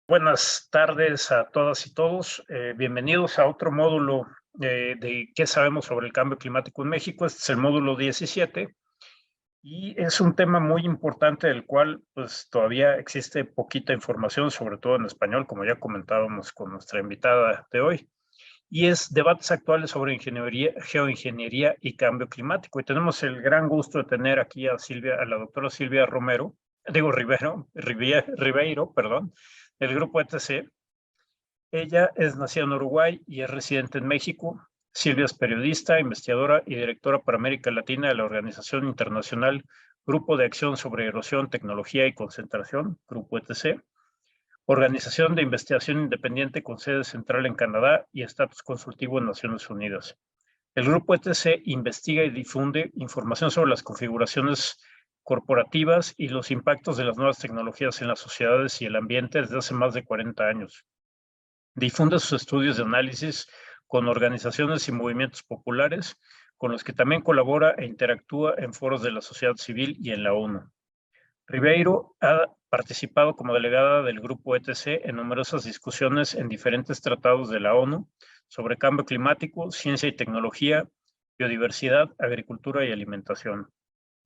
Buenas tardes a todas y todos. Bienvenidos a otro módulo de qué sabemos sobre el cambio climático en México. Este es el módulo 17 y es un tema muy importante del cual pues todavía existe poquita información, sobre todo en español, como ya comentábamos con nuestra invitada de hoy. Y es debates actuales sobre ingeniería, geoingeniería y cambio climático. Y tenemos el gran gusto de tener aquí a la doctora Silvia Ribeiro, perdón, del grupo ETC. Ella es nacida en Uruguay y es residente en México. Silvia es periodista, investigadora y directora para América Latina de la Organización Internacional Grupo de Acción sobre Erosión, Tecnología y Concentración, Grupo ETC, organización de investigación independiente con sede central en Canadá y estatus consultivo en Naciones Unidas. El Grupo ETC investiga y difunde información sobre las configuraciones corporativas y los impactos de las nuevas tecnologías en las sociedades y el ambiente desde hace más de 40 años. Difunde sus estudios de análisis con organizaciones y movimientos populares, con los que también colabora e interactúa en foros de la sociedad civil y en la ONU. Ribeiro ha participado como delegada del Grupo ETC en numerosas discusiones en diferentes tratados de la ONU sobre cambio climático, ciencia y tecnología, biodiversidad, agricultura y alimentación.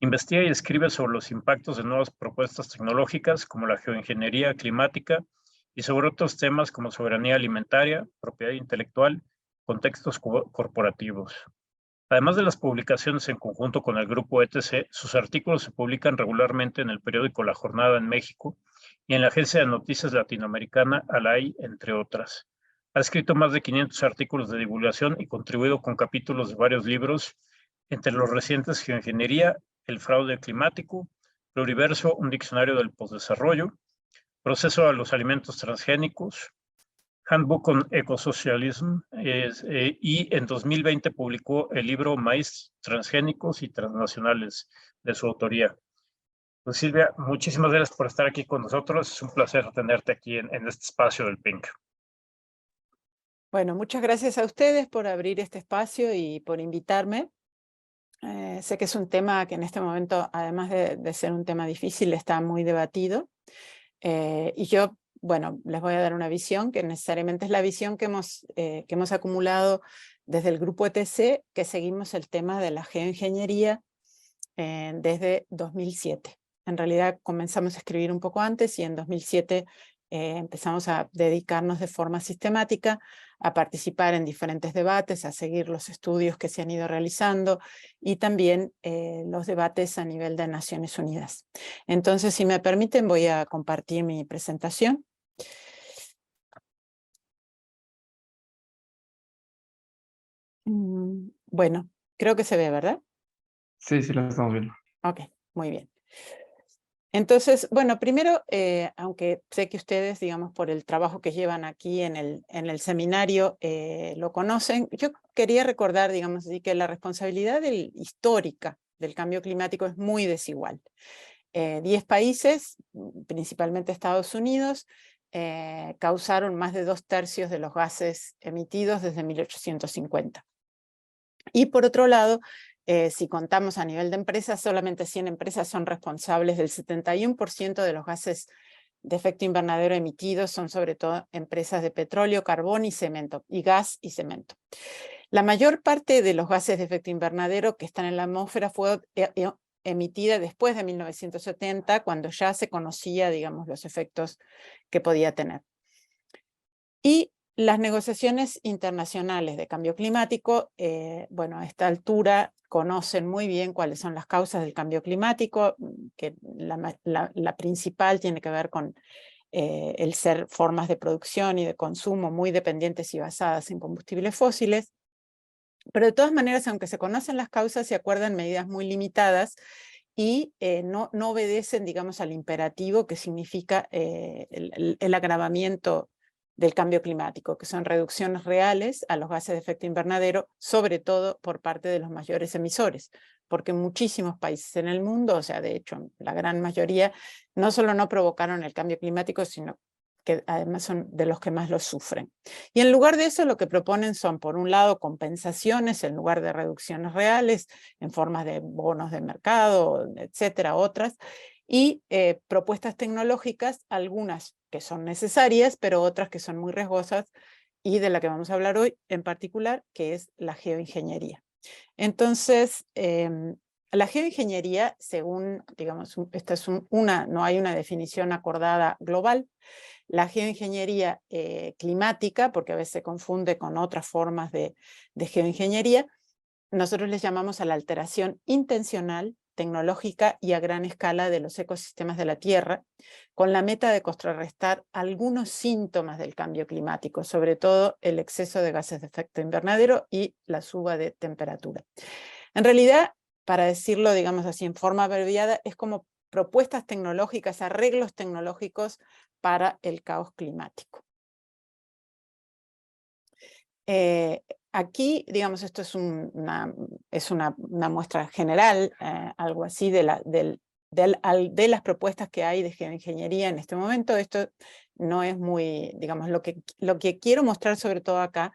Investiga y escribe sobre los impactos de nuevas propuestas tecnológicas como la geoingeniería climática y sobre otros temas como soberanía alimentaria, propiedad intelectual, contextos corporativos. Además de las publicaciones en conjunto con el grupo ETC, sus artículos se publican regularmente en el periódico La Jornada en México y en la agencia de noticias latinoamericana ALAI, entre otras. Ha escrito más de 500 artículos de divulgación y contribuido con capítulos de varios libros, entre los recientes Geoingeniería, El fraude climático, Pluriverso, un diccionario del postdesarrollo, Proceso a los alimentos transgénicos, Handbook on Ecosocialism, y en 2020 publicó el libro Maíz transgénicos y transnacionales, de su autoría. Pues Silvia, muchísimas gracias por estar aquí con nosotros. Es un placer tenerte aquí en este espacio del PINC. Bueno, muchas gracias a ustedes por abrir este espacio y por invitarme. Sé que es un tema que en este momento, además de ser un tema difícil, está muy debatido. Y yo, bueno, les voy a dar una visión que necesariamente es la visión que hemos acumulado desde el grupo ETC, que seguimos el tema de la geoingeniería desde 2007. En realidad comenzamos a escribir un poco antes y en 2007 empezamos a dedicarnos de forma sistemática a participar en diferentes debates, a seguir los estudios que se han ido realizando y también los debates a nivel de Naciones Unidas. Entonces, si me permiten, voy a compartir mi presentación. Bueno, creo que se ve, ¿verdad? Sí, sí, lo estamos viendo. Ok, muy bien. Entonces, bueno, primero, aunque sé que ustedes, digamos, por el trabajo que llevan aquí en el seminario, lo conocen, yo quería recordar, digamos así, que la responsabilidad histórica del cambio climático es muy desigual. 10 países, principalmente Estados Unidos, causaron más de 2/3 de los gases emitidos desde 1850. Y por otro lado, si contamos a nivel de empresas, solamente 100 empresas son responsables del 71% de los gases de efecto invernadero emitidos, son sobre todo empresas de petróleo, carbón y cemento, y gas y cemento. La mayor parte de los gases de efecto invernadero que están en la atmósfera fue emitida después de 1970, cuando ya se conocía, digamos, los efectos que podía tener. Y las negociaciones internacionales de cambio climático, bueno, a esta altura conocen muy bien cuáles son las causas del cambio climático, que la principal tiene que ver con el ser formas de producción y de consumo muy dependientes y basadas en combustibles fósiles. Pero de todas maneras, aunque se conocen las causas, se acuerdan medidas muy limitadas y no obedecen, digamos, al imperativo que significa el agravamiento del cambio climático, que son reducciones reales a los gases de efecto invernadero, sobre todo por parte de los mayores emisores, porque muchísimos países en el mundo, o sea, de hecho, la gran mayoría, no solo no provocaron el cambio climático, sino que además son de los que más lo sufren. Y en lugar de eso, lo que proponen son, por un lado, compensaciones en lugar de reducciones reales, en forma de bonos de mercado, etcétera, otras, y propuestas tecnológicas, algunas que son necesarias, pero otras que son muy riesgosas, y de la que vamos a hablar hoy en particular, que es la geoingeniería. Entonces, la geoingeniería, según, digamos, esta es no hay una definición acordada global. La geoingeniería climática, porque a veces se confunde con otras formas de geoingeniería, nosotros les llamamos a la alteración intencional, tecnológica y a gran escala de los ecosistemas de la Tierra, con la meta de contrarrestar algunos síntomas del cambio climático, sobre todo el exceso de gases de efecto invernadero y la suba de temperatura. En realidad, para decirlo, digamos así, en forma abreviada, es como propuestas tecnológicas, arreglos tecnológicos para el caos climático. Aquí, digamos, esto es una muestra general, algo así, de las propuestas que hay de geoingeniería en este momento. Esto no es muy, digamos, lo que quiero mostrar sobre todo acá.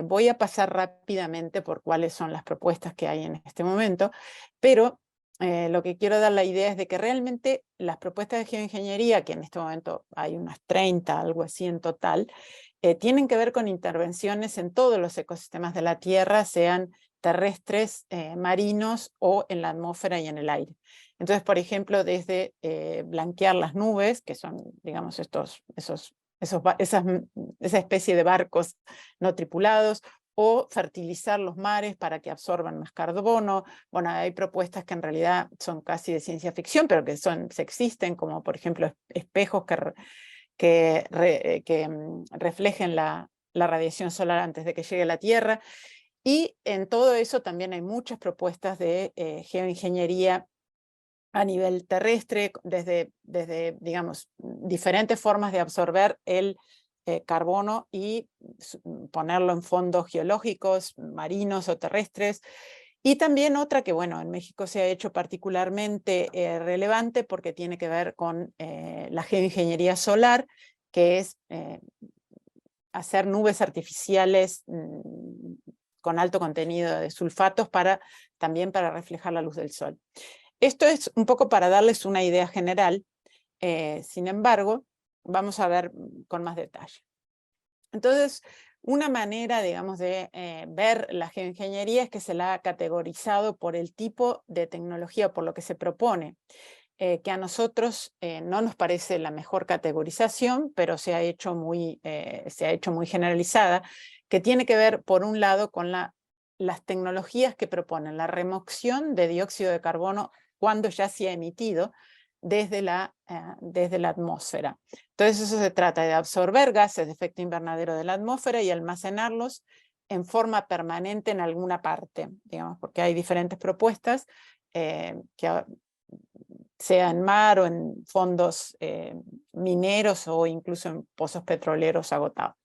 Voy a pasar rápidamente por cuáles son las propuestas que hay en este momento, pero lo que quiero dar la idea es de que realmente las propuestas de geoingeniería, que en este momento hay unas 30, algo así en total, tienen que ver con intervenciones en todos los ecosistemas de la Tierra, sean terrestres, marinos o en la atmósfera y en el aire. Entonces, por ejemplo, desde blanquear las nubes, que son, digamos, esa especie de barcos no tripulados, o fertilizar los mares para que absorban más carbono. Bueno, hay propuestas que en realidad son casi de ciencia ficción, pero que existen, como por ejemplo espejos que reflejen la radiación solar antes de que llegue a la Tierra. Y en todo eso también hay muchas propuestas de geoingeniería a nivel terrestre, desde, digamos, diferentes formas de absorber el carbono y ponerlo en fondos geológicos, marinos o terrestres. Y también otra que, bueno, en México se ha hecho particularmente relevante porque tiene que ver con la geoingeniería solar, que es hacer nubes artificiales con alto contenido de sulfatos también para reflejar la luz del sol. Esto es un poco para darles una idea general, sin embargo, vamos a ver con más detalle. Entonces, una manera, digamos, de ver la geoingeniería es que se la ha categorizado por el tipo de tecnología, por lo que se propone, que a nosotros no nos parece la mejor categorización, pero se ha hecho muy generalizada, que tiene que ver, por un lado, con las tecnologías que proponen la remoción de dióxido de carbono cuando ya se ha emitido desde la atmósfera. Entonces eso se trata de absorber gases de efecto invernadero de la atmósfera y almacenarlos en forma permanente en alguna parte, digamos, porque hay diferentes propuestas, sea en mar o en fondos mineros o incluso en pozos petroleros agotados.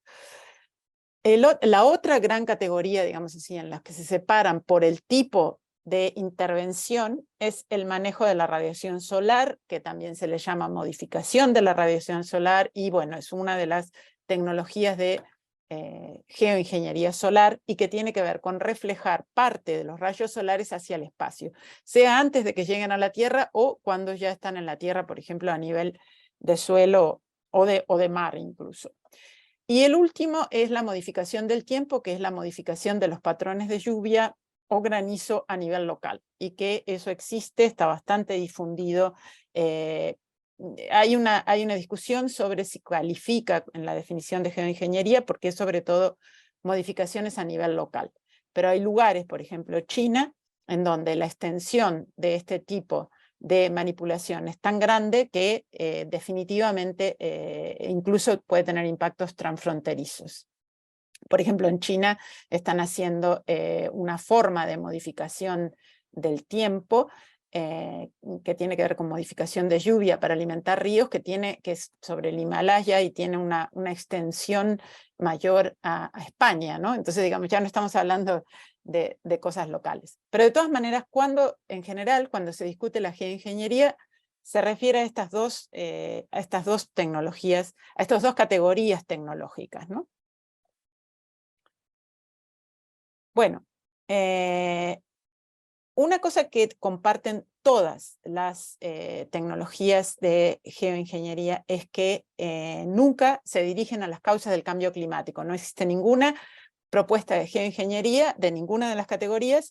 La otra gran categoría, digamos así, en las que se separan por el tipo de intervención es el manejo de la radiación solar, que también se le llama modificación de la radiación solar, y bueno, es una de las tecnologías de geoingeniería solar y que tiene que ver con reflejar parte de los rayos solares hacia el espacio, sea antes de que lleguen a la Tierra o cuando ya están en la Tierra, por ejemplo, a nivel de suelo o de mar incluso. Y el último es la modificación del tiempo, que es la modificación de los patrones de lluvia o granizo a nivel local, y que eso existe, está bastante difundido. Hay una discusión sobre si califica en la definición de geoingeniería, porque es sobre todo modificaciones a nivel local. Pero hay lugares, por ejemplo China, en donde la extensión de este tipo de manipulación es tan grande que definitivamente incluso puede tener impactos transfronterizos. Por ejemplo, en China están haciendo una forma de modificación del tiempo que tiene que ver con modificación de lluvia para alimentar ríos, que es sobre el Himalaya y tiene una extensión mayor a España, ¿no? Entonces, digamos, ya no estamos hablando de cosas locales. Pero de todas maneras, en general, cuando se discute la geoingeniería, se refiere a estas dos tecnologías, a estas dos categorías tecnológicas, ¿no? Bueno, Una cosa que comparten todas las tecnologías de geoingeniería es que nunca se dirigen a las causas del cambio climático. No existe ninguna propuesta de geoingeniería de ninguna de las categorías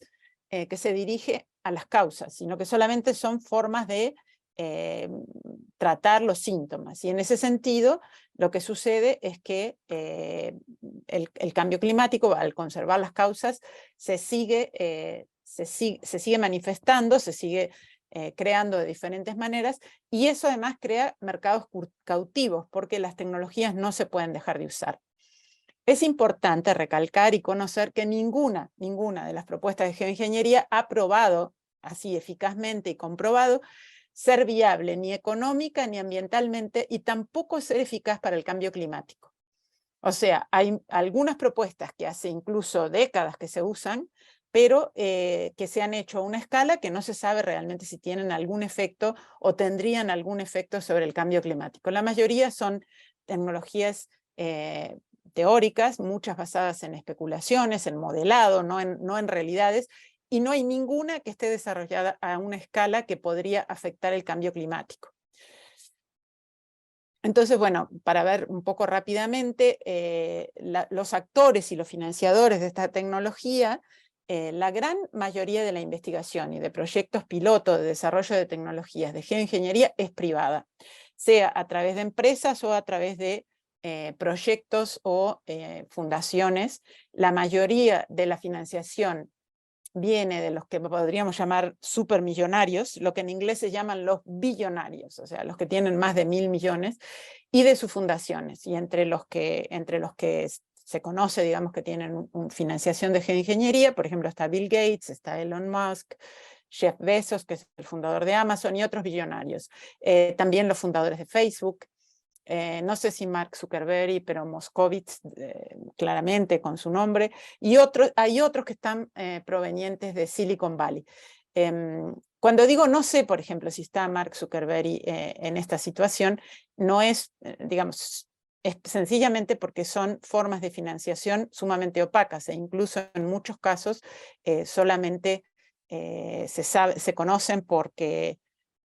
que se dirige a las causas, sino que solamente son formas de tratar los síntomas. Y en ese sentido, lo que sucede es que el cambio climático, al conservar las causas, se sigue manifestando, se sigue creando de diferentes maneras, y eso además crea mercados cautivos, porque las tecnologías no se pueden dejar de usar. Es importante recalcar y conocer que ninguna de las propuestas de geoingeniería ha probado así eficazmente y comprobado ser viable ni económica ni ambientalmente, y tampoco ser eficaz para el cambio climático. O sea, hay algunas propuestas que hace incluso décadas que se usan, pero que se han hecho a una escala que no se sabe realmente si tienen algún efecto o tendrían algún efecto sobre el cambio climático. La mayoría son tecnologías teóricas, muchas basadas en especulaciones, en modelado, no en realidades, y no hay ninguna que esté desarrollada a una escala que podría afectar el cambio climático. Entonces, bueno, para ver un poco rápidamente, los actores y los financiadores de esta tecnología, la gran mayoría de la investigación y de proyectos piloto de desarrollo de tecnologías de geoingeniería es privada, sea a través de empresas o a través de proyectos o fundaciones. La mayoría de la financiación viene de los que podríamos llamar supermillonarios, lo que en inglés se llaman los billonarios, o sea, los que tienen más de 1.000 millones, y de sus fundaciones, y entre los que se conoce, digamos, que tienen financiación de geoingeniería, por ejemplo, está Bill Gates, está Elon Musk, Jeff Bezos, que es el fundador de Amazon, y otros billonarios. También los fundadores de Facebook. No sé si Mark Zuckerberg, pero Moscovitz, claramente con su nombre, y hay otros que están provenientes de Silicon Valley. Cuando digo no sé, por ejemplo, si está Mark Zuckerberg en esta situación, no es, digamos, es sencillamente porque son formas de financiación sumamente opacas, e incluso en muchos casos solamente se conocen porque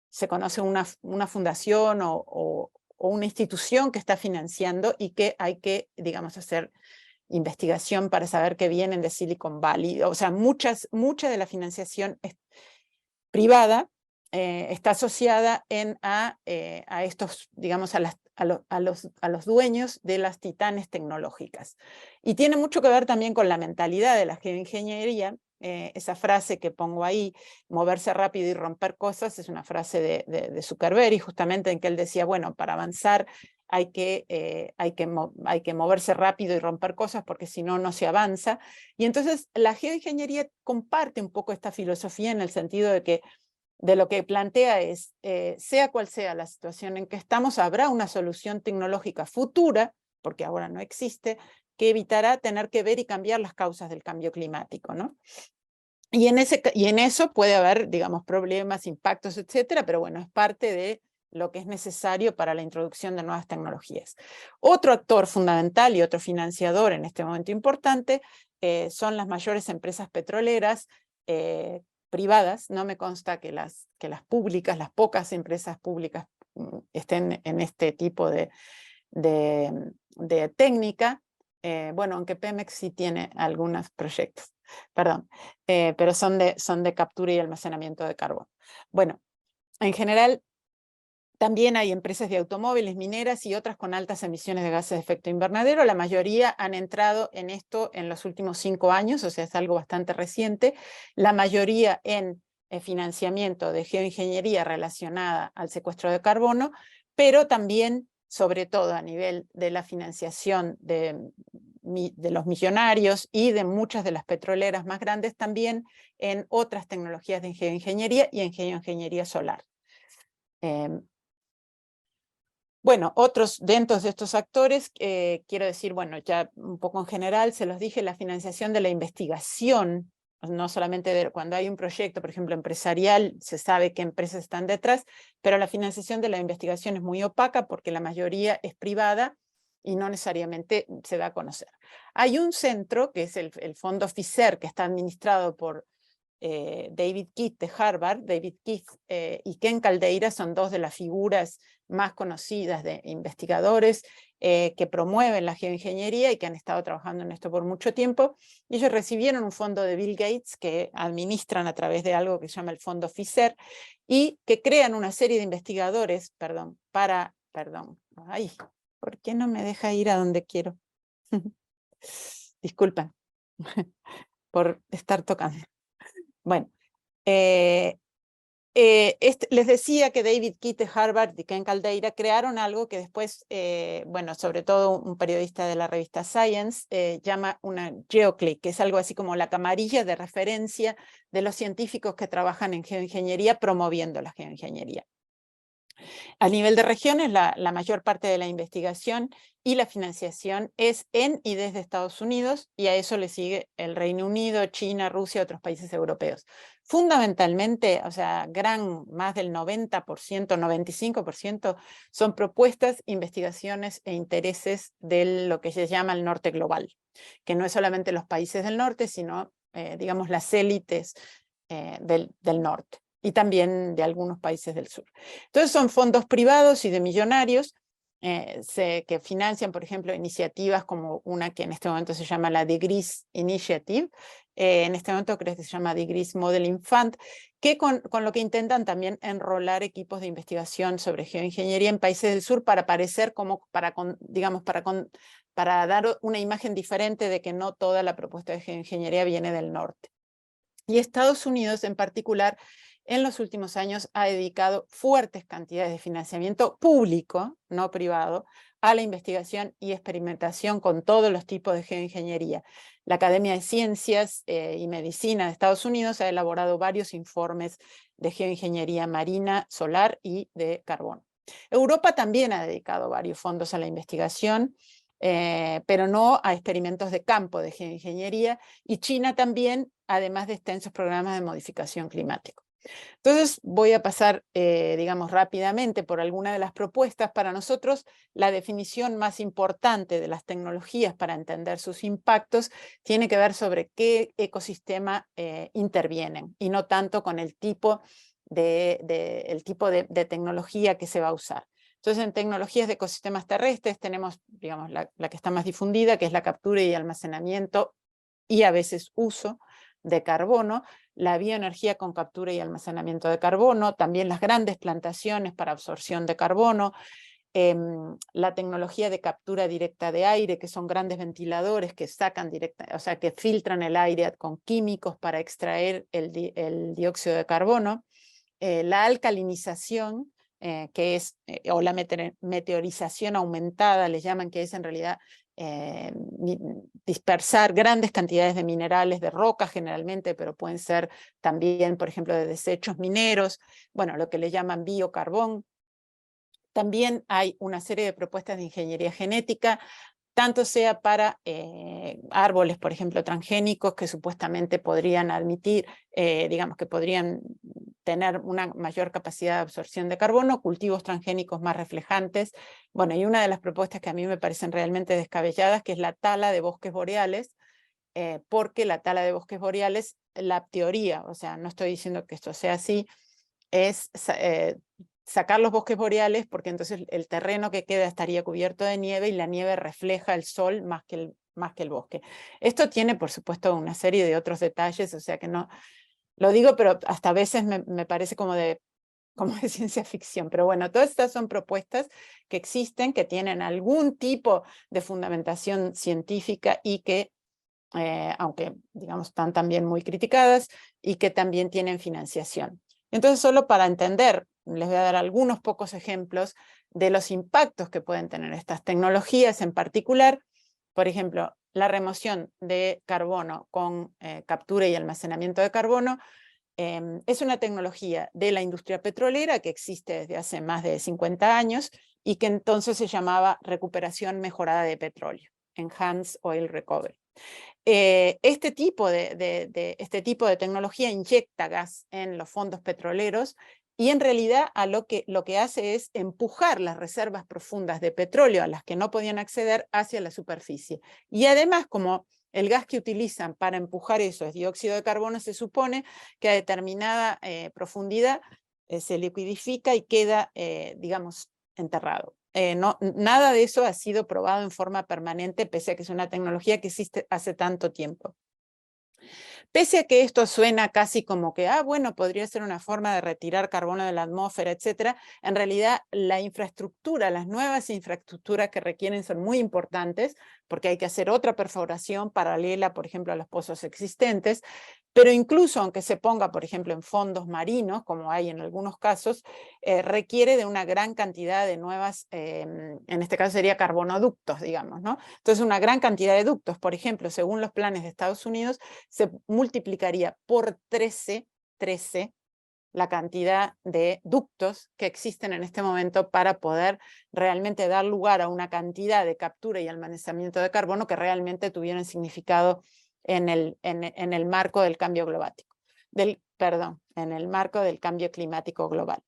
se conoce una fundación o una institución que está financiando, y que hay que, digamos, hacer investigación para saber que vienen de Silicon Valley. O sea, mucha de la financiación privada está asociada a estos, digamos, a los dueños de las titanes tecnológicas. Y tiene mucho que ver también con la mentalidad de la geoingeniería. Esa frase que pongo ahí, moverse rápido y romper cosas, es una frase de Zuckerberg, y justamente en que él decía, bueno, para avanzar hay que moverse rápido y romper cosas, porque si no, no se avanza. Y entonces la geoingeniería comparte un poco esta filosofía, en el sentido de que de lo que plantea es, sea cual sea la situación en que estamos, habrá una solución tecnológica futura, porque ahora no existe, que evitará tener que ver y cambiar las causas del cambio climático, ¿no? Y en eso puede haber, digamos, problemas, impactos, etcétera, pero bueno, es parte de lo que es necesario para la introducción de nuevas tecnologías. Otro actor fundamental y otro financiador en este momento importante son las mayores empresas petroleras privadas. No me consta que las públicas, las pocas empresas públicas estén en este tipo de técnica. Bueno, aunque Pemex sí tiene algunos proyectos, perdón, pero son de captura y almacenamiento de carbón. Bueno, en general, también hay empresas de automóviles, mineras y otras con altas emisiones de gases de efecto invernadero. La mayoría han entrado en esto en los últimos 5 años, o sea, es algo bastante reciente. La mayoría en financiamiento de geoingeniería relacionada al secuestro de carbono, pero también, sobre todo a nivel de la financiación de los millonarios y de muchas de las petroleras más grandes, también en otras tecnologías de geoingeniería y en geoingeniería solar. Bueno, otros dentro de estos actores, quiero decir, bueno, ya un poco en general, se los dije, la financiación de la investigación, no solamente cuando hay un proyecto, por ejemplo, empresarial, se sabe qué empresas están detrás, pero la financiación de la investigación es muy opaca porque la mayoría es privada y no necesariamente se da a conocer. Hay un centro, que es el Fondo FICER, que está administrado por David Keith de Harvard. David Keith y Ken Caldeira son dos de las figuras más conocidas de investigadores que promueven la geoingeniería y que han estado trabajando en esto por mucho tiempo. Y ellos recibieron un fondo de Bill Gates que administran a través de algo que se llama el fondo FISER y que crean una serie de investigadores, ay, ¿por qué no me deja ir a donde quiero? Disculpen por estar tocando. Bueno, les decía que David Keith de Harvard y Ken Caldeira crearon algo que después, bueno, sobre todo un periodista de la revista Science llama una GeoClick, que es algo así como la camarilla de referencia de los científicos que trabajan en geoingeniería promoviendo la geoingeniería. A nivel de regiones, la mayor parte de la investigación y la financiación es en y desde Estados Unidos, y a eso le sigue el Reino Unido, China, Rusia, otros países europeos. Fundamentalmente, o sea, más del 90%, 95% son propuestas, investigaciones e intereses de lo que se llama el norte global, que no es solamente los países del norte, sino, digamos, las élites del norte, y también de algunos países del sur. Entonces son fondos privados y de millonarios que financian, por ejemplo, iniciativas como una que en este momento se llama la DeGRIS Initiative, en este momento creo que se llama DeGRIS Modeling Fund, que con lo que intentan también enrolar equipos de investigación sobre geoingeniería en países del sur para parecer como, para dar una imagen diferente de que no toda la propuesta de geoingeniería viene del norte. Y Estados Unidos en particular en los últimos años ha dedicado fuertes cantidades de financiamiento público, no privado, a la investigación y experimentación con todos los tipos de geoingeniería. La Academia de Ciencias y Medicina de Estados Unidos ha elaborado varios informes de geoingeniería marina, solar y de carbono. Europa también ha dedicado varios fondos a la investigación, pero no a experimentos de campo de geoingeniería, y China también, además de extensos programas de modificación climática. Entonces voy a pasar, digamos, rápidamente por alguna de las propuestas. Para nosotros, la definición más importante de las tecnologías para entender sus impactos tiene que ver sobre qué ecosistema intervienen, y no tanto con el tipo de tecnología que se va a usar. Entonces, en tecnologías de ecosistemas terrestres tenemos, digamos, la que está más difundida, que es la captura y almacenamiento y a veces uso de carbono, la bioenergía con captura y almacenamiento de carbono, también las grandes plantaciones para absorción de carbono, la tecnología de captura directa de aire, que son grandes ventiladores que sacan o sea, que filtran el aire con químicos para extraer el dióxido de carbono, la alcalinización, que es, o la meteorización aumentada, le llaman, que es en realidad dispersar grandes cantidades de minerales, de rocas generalmente, pero pueden ser también, por ejemplo, de desechos mineros, bueno, lo que le llaman biocarbón. También hay una serie de propuestas de ingeniería genética, tanto sea para árboles, por ejemplo, transgénicos, que supuestamente podrían admitir, digamos que podrían tener una mayor capacidad de absorción de carbono, cultivos transgénicos más reflejantes. Bueno, y una de las propuestas que a mí me parecen realmente descabelladas, que es la tala de bosques boreales, porque la tala de bosques boreales, la teoría, o sea, no estoy diciendo que esto sea así, es sacar los bosques boreales, porque entonces el terreno que queda estaría cubierto de nieve y la nieve refleja el sol más que el bosque. Esto tiene, por supuesto, una serie de otros detalles, o sea que no, lo digo, pero hasta a veces me parece como de ciencia ficción. Pero bueno, todas estas son propuestas que existen, que tienen algún tipo de fundamentación científica y que, aunque digamos están también muy criticadas, y que también tienen financiación. Entonces, solo para entender, les voy a dar algunos pocos ejemplos de los impactos que pueden tener estas tecnologías en particular. Por ejemplo, la remoción de carbono con captura y almacenamiento de carbono es una tecnología de la industria petrolera que existe desde hace más de 50 años y que entonces se llamaba recuperación mejorada de petróleo, Enhanced Oil Recovery. Este tipo de tecnología inyecta gas en los fondos petroleros y en realidad lo que hace es empujar las reservas profundas de petróleo a las que no podían acceder hacia la superficie. Y además, como el gas que utilizan para empujar eso es dióxido de carbono, se supone que a determinada profundidad se liquidifica y queda, digamos, enterrado. Nada de eso ha sido probado en forma permanente, pese a que es una tecnología que existe hace tanto tiempo. Pese a que esto suena casi como que, bueno, podría ser una forma de retirar carbono de la atmósfera, etcétera, en realidad la infraestructura, las nuevas infraestructuras que requieren son muy importantes, porque hay que hacer otra perforación paralela, por ejemplo, a los pozos existentes, pero incluso aunque se ponga, por ejemplo, en fondos marinos, como hay en algunos casos, requiere de una gran cantidad de nuevas, en este caso sería carbonoductos, digamos, ¿no? Entonces una gran cantidad de ductos, por ejemplo, según los planes de Estados Unidos, se multiplicaría por 13 la cantidad de ductos que existen en este momento para poder realmente dar lugar a una cantidad de captura y almacenamiento de carbono que realmente tuvieran significado en el marco del cambio climático, en el marco del cambio climático global.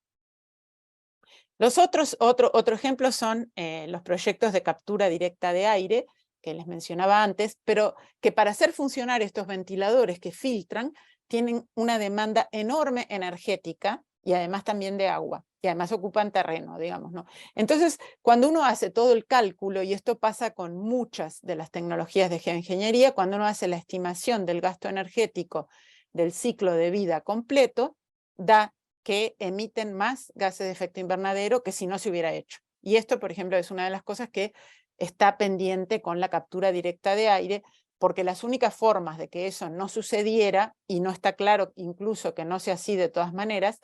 Otro ejemplo son los proyectos de captura directa de aire, que les mencionaba antes, pero que para hacer funcionar estos ventiladores que filtran, tienen una demanda enorme energética y además también de agua, y además ocupan terreno, digamos, ¿no? Entonces, cuando uno hace todo el cálculo, y esto pasa con muchas de las tecnologías de geoingeniería, cuando uno hace la estimación del gasto energético del ciclo de vida completo, da que emiten más gases de efecto invernadero que si no se hubiera hecho. Y esto, por ejemplo, es una de las cosas que está pendiente con la captura directa de aire, porque las únicas formas de que eso no sucediera, y no está claro incluso que no sea así de todas maneras,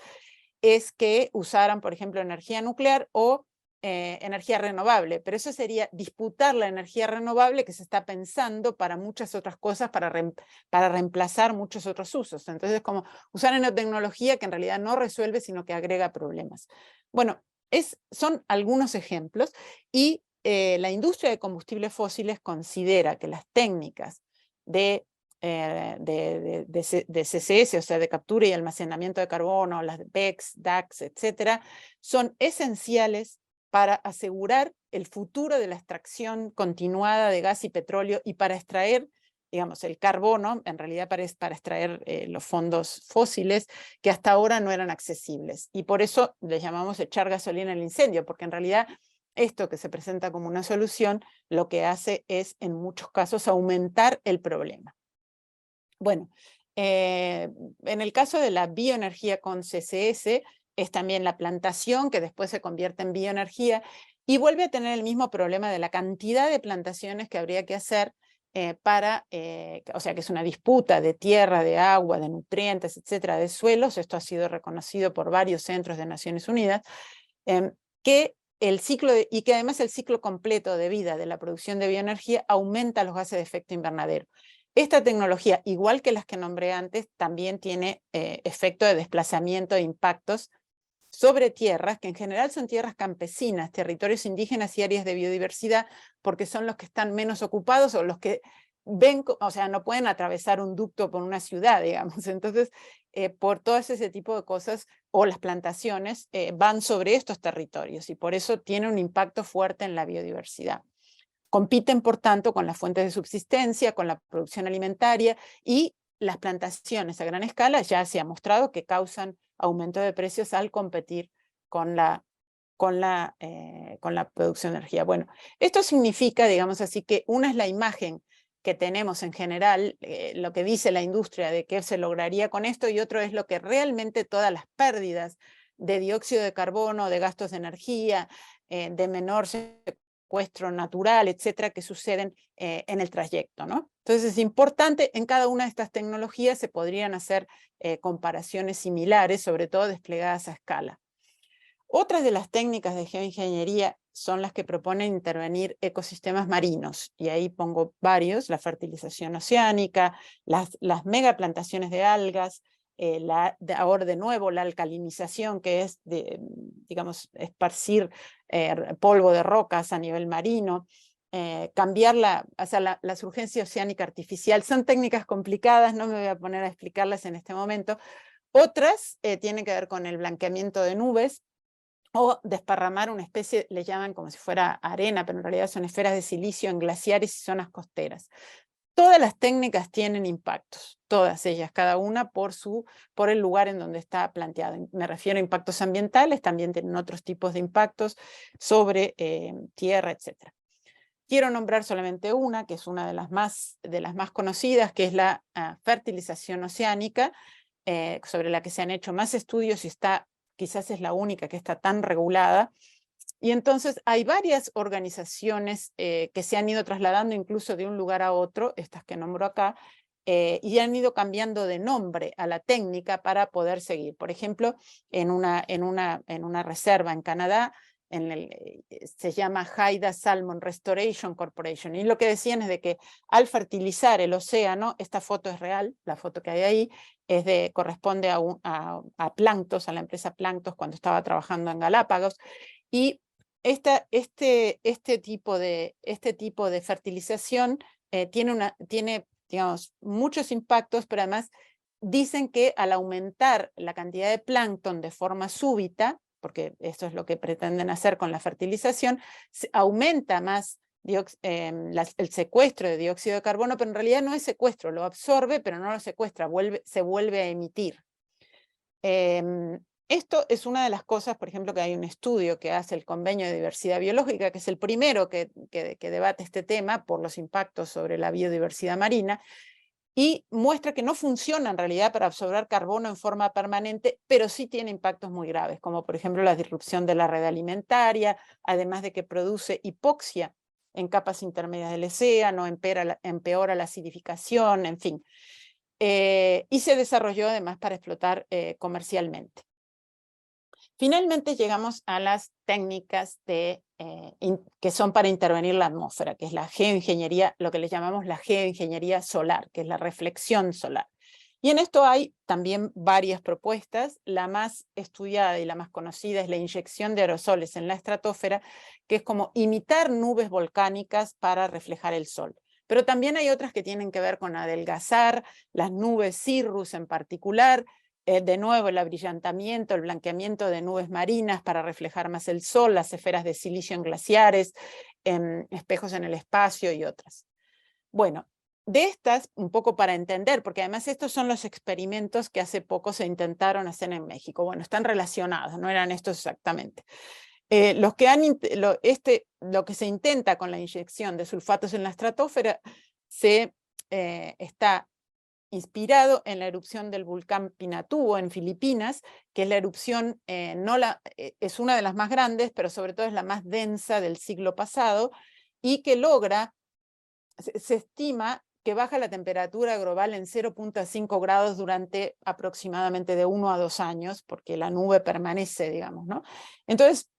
es que usaran, por ejemplo, energía nuclear o energía renovable, pero eso sería disputar la energía renovable que se está pensando para muchas otras cosas, para reemplazar muchos otros usos. Entonces, como usar una tecnología que en realidad no resuelve, sino que agrega problemas. Bueno, son algunos ejemplos, y la industria de combustibles fósiles considera que las técnicas de CCS, o sea, de captura y almacenamiento de carbono, las BECS, DACS, etcétera, son esenciales para asegurar el futuro de la extracción continuada de gas y petróleo y para extraer, digamos, el carbono, en realidad para extraer los fondos fósiles que hasta ahora no eran accesibles. Y por eso les llamamos echar gasolina al incendio, porque en realidad esto que se presenta como una solución, lo que hace es, en muchos casos, aumentar el problema. Bueno, en el caso de la bioenergía con CCS, es también la plantación que después se convierte en bioenergía y vuelve a tener el mismo problema de la cantidad de plantaciones que habría que hacer o sea, que es una disputa de tierra, de agua, de nutrientes, etcétera, de suelos. Esto ha sido reconocido por varios centros de Naciones Unidas, que y que además el ciclo completo de vida de la producción de bioenergía aumenta los gases de efecto invernadero. Esta tecnología, igual que las que nombré antes, también tiene efecto de desplazamiento e impactos sobre tierras, que en general son tierras campesinas, territorios indígenas y áreas de biodiversidad, porque son los que están menos ocupados o los que ven, o sea, no pueden atravesar un ducto por una ciudad, digamos. Entonces, por todo ese tipo de cosas, o las plantaciones van sobre estos territorios, y por eso tiene un impacto fuerte en la biodiversidad. Compiten, por tanto, con las fuentes de subsistencia, con la producción alimentaria, y las plantaciones a gran escala ya se ha mostrado que causan aumento de precios al competir con la producción de energía. Bueno, esto significa, digamos así, que una es la imagen que tenemos en general, lo que dice la industria de qué se lograría con esto, y otro es lo que realmente todas las pérdidas de dióxido de carbono, de gastos de energía, de menor secuestro natural, etcétera, que suceden en el trayecto, ¿no? Entonces es importante, en cada una de estas tecnologías se podrían hacer comparaciones similares, sobre todo desplegadas a escala. Otras de las técnicas de geoingeniería son las que proponen intervenir ecosistemas marinos, y ahí pongo varios: la fertilización oceánica, las megaplantaciones de algas, ahora de nuevo la alcalinización, que es, digamos, esparcir polvo de rocas a nivel marino, cambiar la surgencia oceánica artificial. Son técnicas complicadas, no me voy a poner a explicarlas en este momento. Otras tienen que ver con el blanqueamiento de nubes, o desparramar una especie, le llaman como si fuera arena, pero en realidad son esferas de silicio en glaciares y zonas costeras. Todas las técnicas tienen impactos, todas ellas, cada una por el lugar en donde está planteada. Me refiero a impactos ambientales, también tienen otros tipos de impactos sobre tierra, etc. Quiero nombrar solamente una, que es una de las más conocidas, que es la fertilización oceánica, sobre la que se han hecho más estudios y quizás es la única que está tan regulada. Y entonces hay varias organizaciones que se han ido trasladando incluso de un lugar a otro, estas que nombro acá, y han ido cambiando de nombre a la técnica para poder seguir. Por ejemplo, en una reserva en Canadá, se llama Haida Salmon Restoration Corporation, y lo que decían es de que al fertilizar el océano, esta foto es real, la foto que hay ahí corresponde a Planctos, a la empresa Planctos, cuando estaba trabajando en Galápagos, y este tipo de fertilización tiene, digamos, muchos impactos, pero además dicen que al aumentar la cantidad de plancton de forma súbita, porque esto es lo que pretenden hacer con la fertilización, aumenta más el secuestro de dióxido de carbono, pero en realidad no es secuestro, lo absorbe, pero no lo secuestra, se vuelve a emitir. Esto es una de las cosas, por ejemplo, que hay un estudio que hace el Convenio de Diversidad Biológica, que es el primero que debate este tema por los impactos sobre la biodiversidad marina, y muestra que no funciona en realidad para absorber carbono en forma permanente, pero sí tiene impactos muy graves, como por ejemplo la disrupción de la red alimentaria, además de que produce hipoxia en capas intermedias del océano, empeora la acidificación, en fin. Y se desarrolló además para explotar comercialmente. Finalmente llegamos a las técnicas que son para intervenir la atmósfera, que es la geoingeniería, lo que le llamamos la geoingeniería solar, que es la reflexión solar. Y en esto hay también varias propuestas. La más estudiada y la más conocida es la inyección de aerosoles en la estratosfera, que es como imitar nubes volcánicas para reflejar el sol. Pero también hay otras que tienen que ver con adelgazar, las nubes cirrus en particular, de nuevo el abrillantamiento, el blanqueamiento de nubes marinas para reflejar más el sol, las esferas de silicio en glaciares, espejos en el espacio y otras. Bueno, de estas, un poco para entender, porque además estos son los experimentos que hace poco se intentaron hacer en México. Bueno, están relacionados, no eran estos exactamente. Lo que se intenta con la inyección de sulfatos en la estratosfera está inspirado en la erupción del volcán Pinatubo en Filipinas, que es la erupción, es una de las más grandes, pero sobre todo es la más densa del siglo pasado, y que se estima que baja la temperatura global en 0.5 grados durante aproximadamente de 1 a 2 años, porque la nube permanece, digamos, ¿no? Entonces,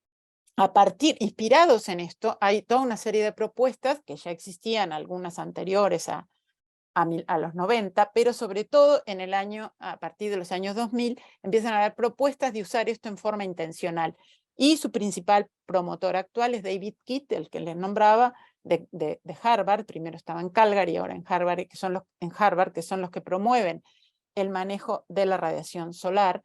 inspirados en esto, hay toda una serie de propuestas que ya existían, algunas anteriores a los 90, pero sobre todo a partir de los años 2000, empiezan a haber propuestas de usar esto en forma intencional. Y su principal promotor actual es David Kitt, el que les nombraba, de Harvard. Primero estaba en Calgary y ahora en Harvard, que son los que promueven el manejo de la radiación solar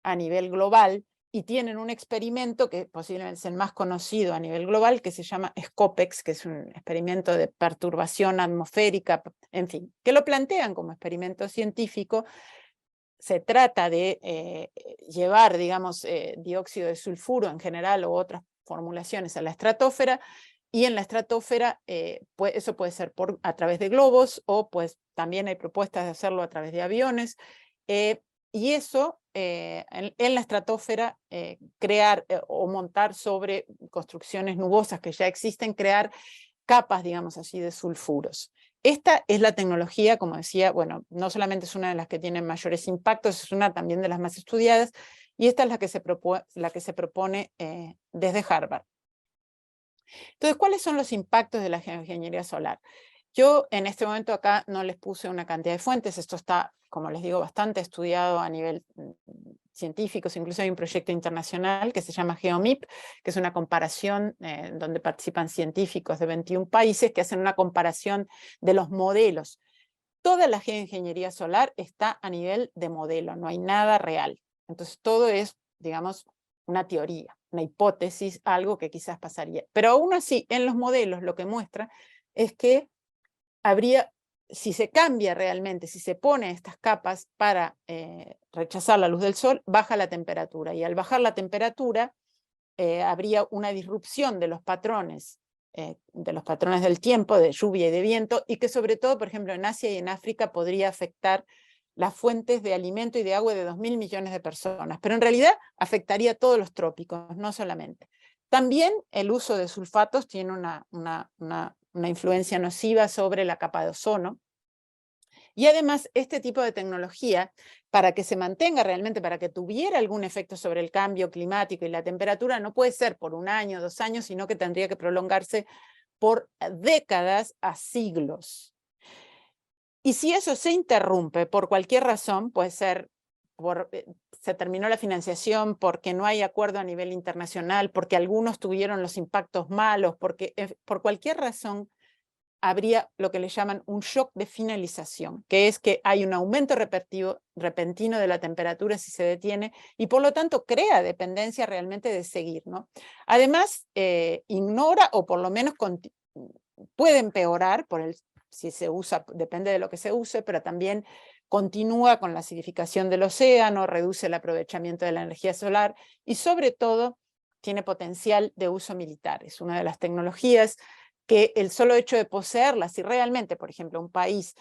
a nivel global, y tienen un experimento que posiblemente es el más conocido a nivel global, que se llama SCOPEX, que es un experimento de perturbación atmosférica, en fin, que lo plantean como experimento científico. Se trata de llevar, digamos, dióxido de sulfuro en general o otras formulaciones a la estratosfera, y en la estratosfera eso puede ser a través de globos, o pues también hay propuestas de hacerlo a través de aviones, y eso en la estratosfera crear o montar sobre construcciones nubosas que ya existen, crear capas, digamos así, de sulfuros. Esta es la tecnología, como decía, bueno, no solamente es una de las que tienen mayores impactos, es una también de las más estudiadas, y esta es la que se propone desde Harvard. Entonces, ¿cuáles son los impactos de la geoingeniería solar? Yo en este momento acá no les puse una cantidad de fuentes, esto está, como les digo, bastante estudiado a nivel científico. Incluso hay un proyecto internacional que se llama GeoMIP, que es una comparación donde participan científicos de 21 países que hacen una comparación de los modelos. Toda la geoingeniería solar está a nivel de modelo, no hay nada real. Entonces todo es, digamos, una teoría, una hipótesis, algo que quizás pasaría. Pero aún así, en los modelos lo que muestra es que habría si se cambia realmente, si se pone estas capas para rechazar la luz del sol, baja la temperatura. Y al bajar la temperatura, habría una disrupción de los patrones del tiempo, de lluvia y de viento, y que sobre todo, por ejemplo, en Asia y en África podría afectar las fuentes de alimento y de agua de 2.000 millones de personas. Pero en realidad afectaría a todos los trópicos, no solamente. También el uso de sulfatos tiene una influencia nociva sobre la capa de ozono. Y además, este tipo de tecnología, para que se mantenga realmente, para que tuviera algún efecto sobre el cambio climático y la temperatura, no puede ser por 1 año, 2 años, sino que tendría que prolongarse por décadas a siglos. Y si eso se interrumpe por cualquier razón, puede ser se terminó la financiación, porque no hay acuerdo a nivel internacional, porque algunos tuvieron los impactos malos, porque por cualquier razón, habría lo que le llaman un shock de finalización, que es que hay un aumento repentino de la temperatura si se detiene, y por lo tanto crea dependencia realmente de seguir, ¿no? Además, ignora, o por lo menos puede empeorar, si se usa, depende de lo que se use, pero también continúa con la acidificación del océano, reduce el aprovechamiento de la energía solar, y sobre todo tiene potencial de uso militar. Es una de las tecnologías que el solo hecho de poseerla, si realmente, por ejemplo, un país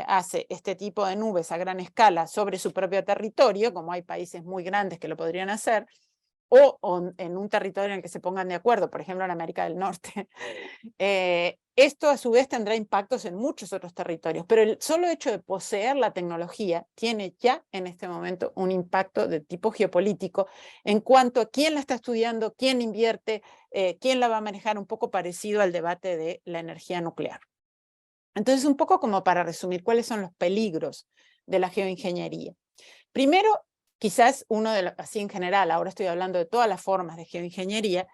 hace este tipo de nubes a gran escala sobre su propio territorio, como hay países muy grandes que lo podrían hacer, o en un territorio en el que se pongan de acuerdo, por ejemplo en América del Norte, esto a su vez tendrá impactos en muchos otros territorios, pero el solo hecho de poseer la tecnología tiene ya en este momento un impacto de tipo geopolítico en cuanto a quién la está estudiando, quién invierte, quién la va a manejar, un poco parecido al debate de la energía nuclear. Entonces, un poco como para resumir, ¿cuáles son los peligros de la geoingeniería? Primero, quizás uno de los, así en general, ahora estoy hablando de todas las formas de geoingeniería,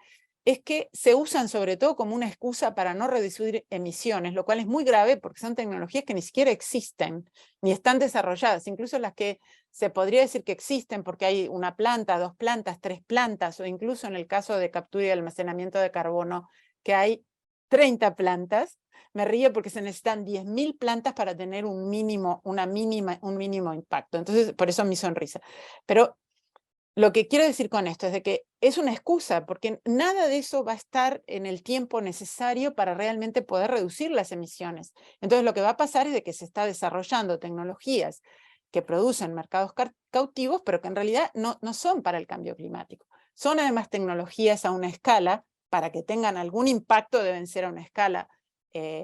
es que se usan sobre todo como una excusa para no reducir emisiones, lo cual es muy grave porque son tecnologías que ni siquiera existen, ni están desarrolladas, incluso las que se podría decir que existen porque hay una planta, 2 plantas, 3 plantas, o incluso en el caso de captura y almacenamiento de carbono, que hay 30 plantas. Me río porque se necesitan 10.000 plantas para tener un mínimo impacto. Entonces, por eso mi sonrisa. Pero lo que quiero decir con esto es de que es una excusa, porque nada de eso va a estar en el tiempo necesario para realmente poder reducir las emisiones. Entonces, lo que va a pasar es de que se está desarrollando tecnologías que producen mercados cautivos, pero que en realidad no son para el cambio climático. Son además tecnologías a una escala, para que tengan algún impacto deben ser a una escala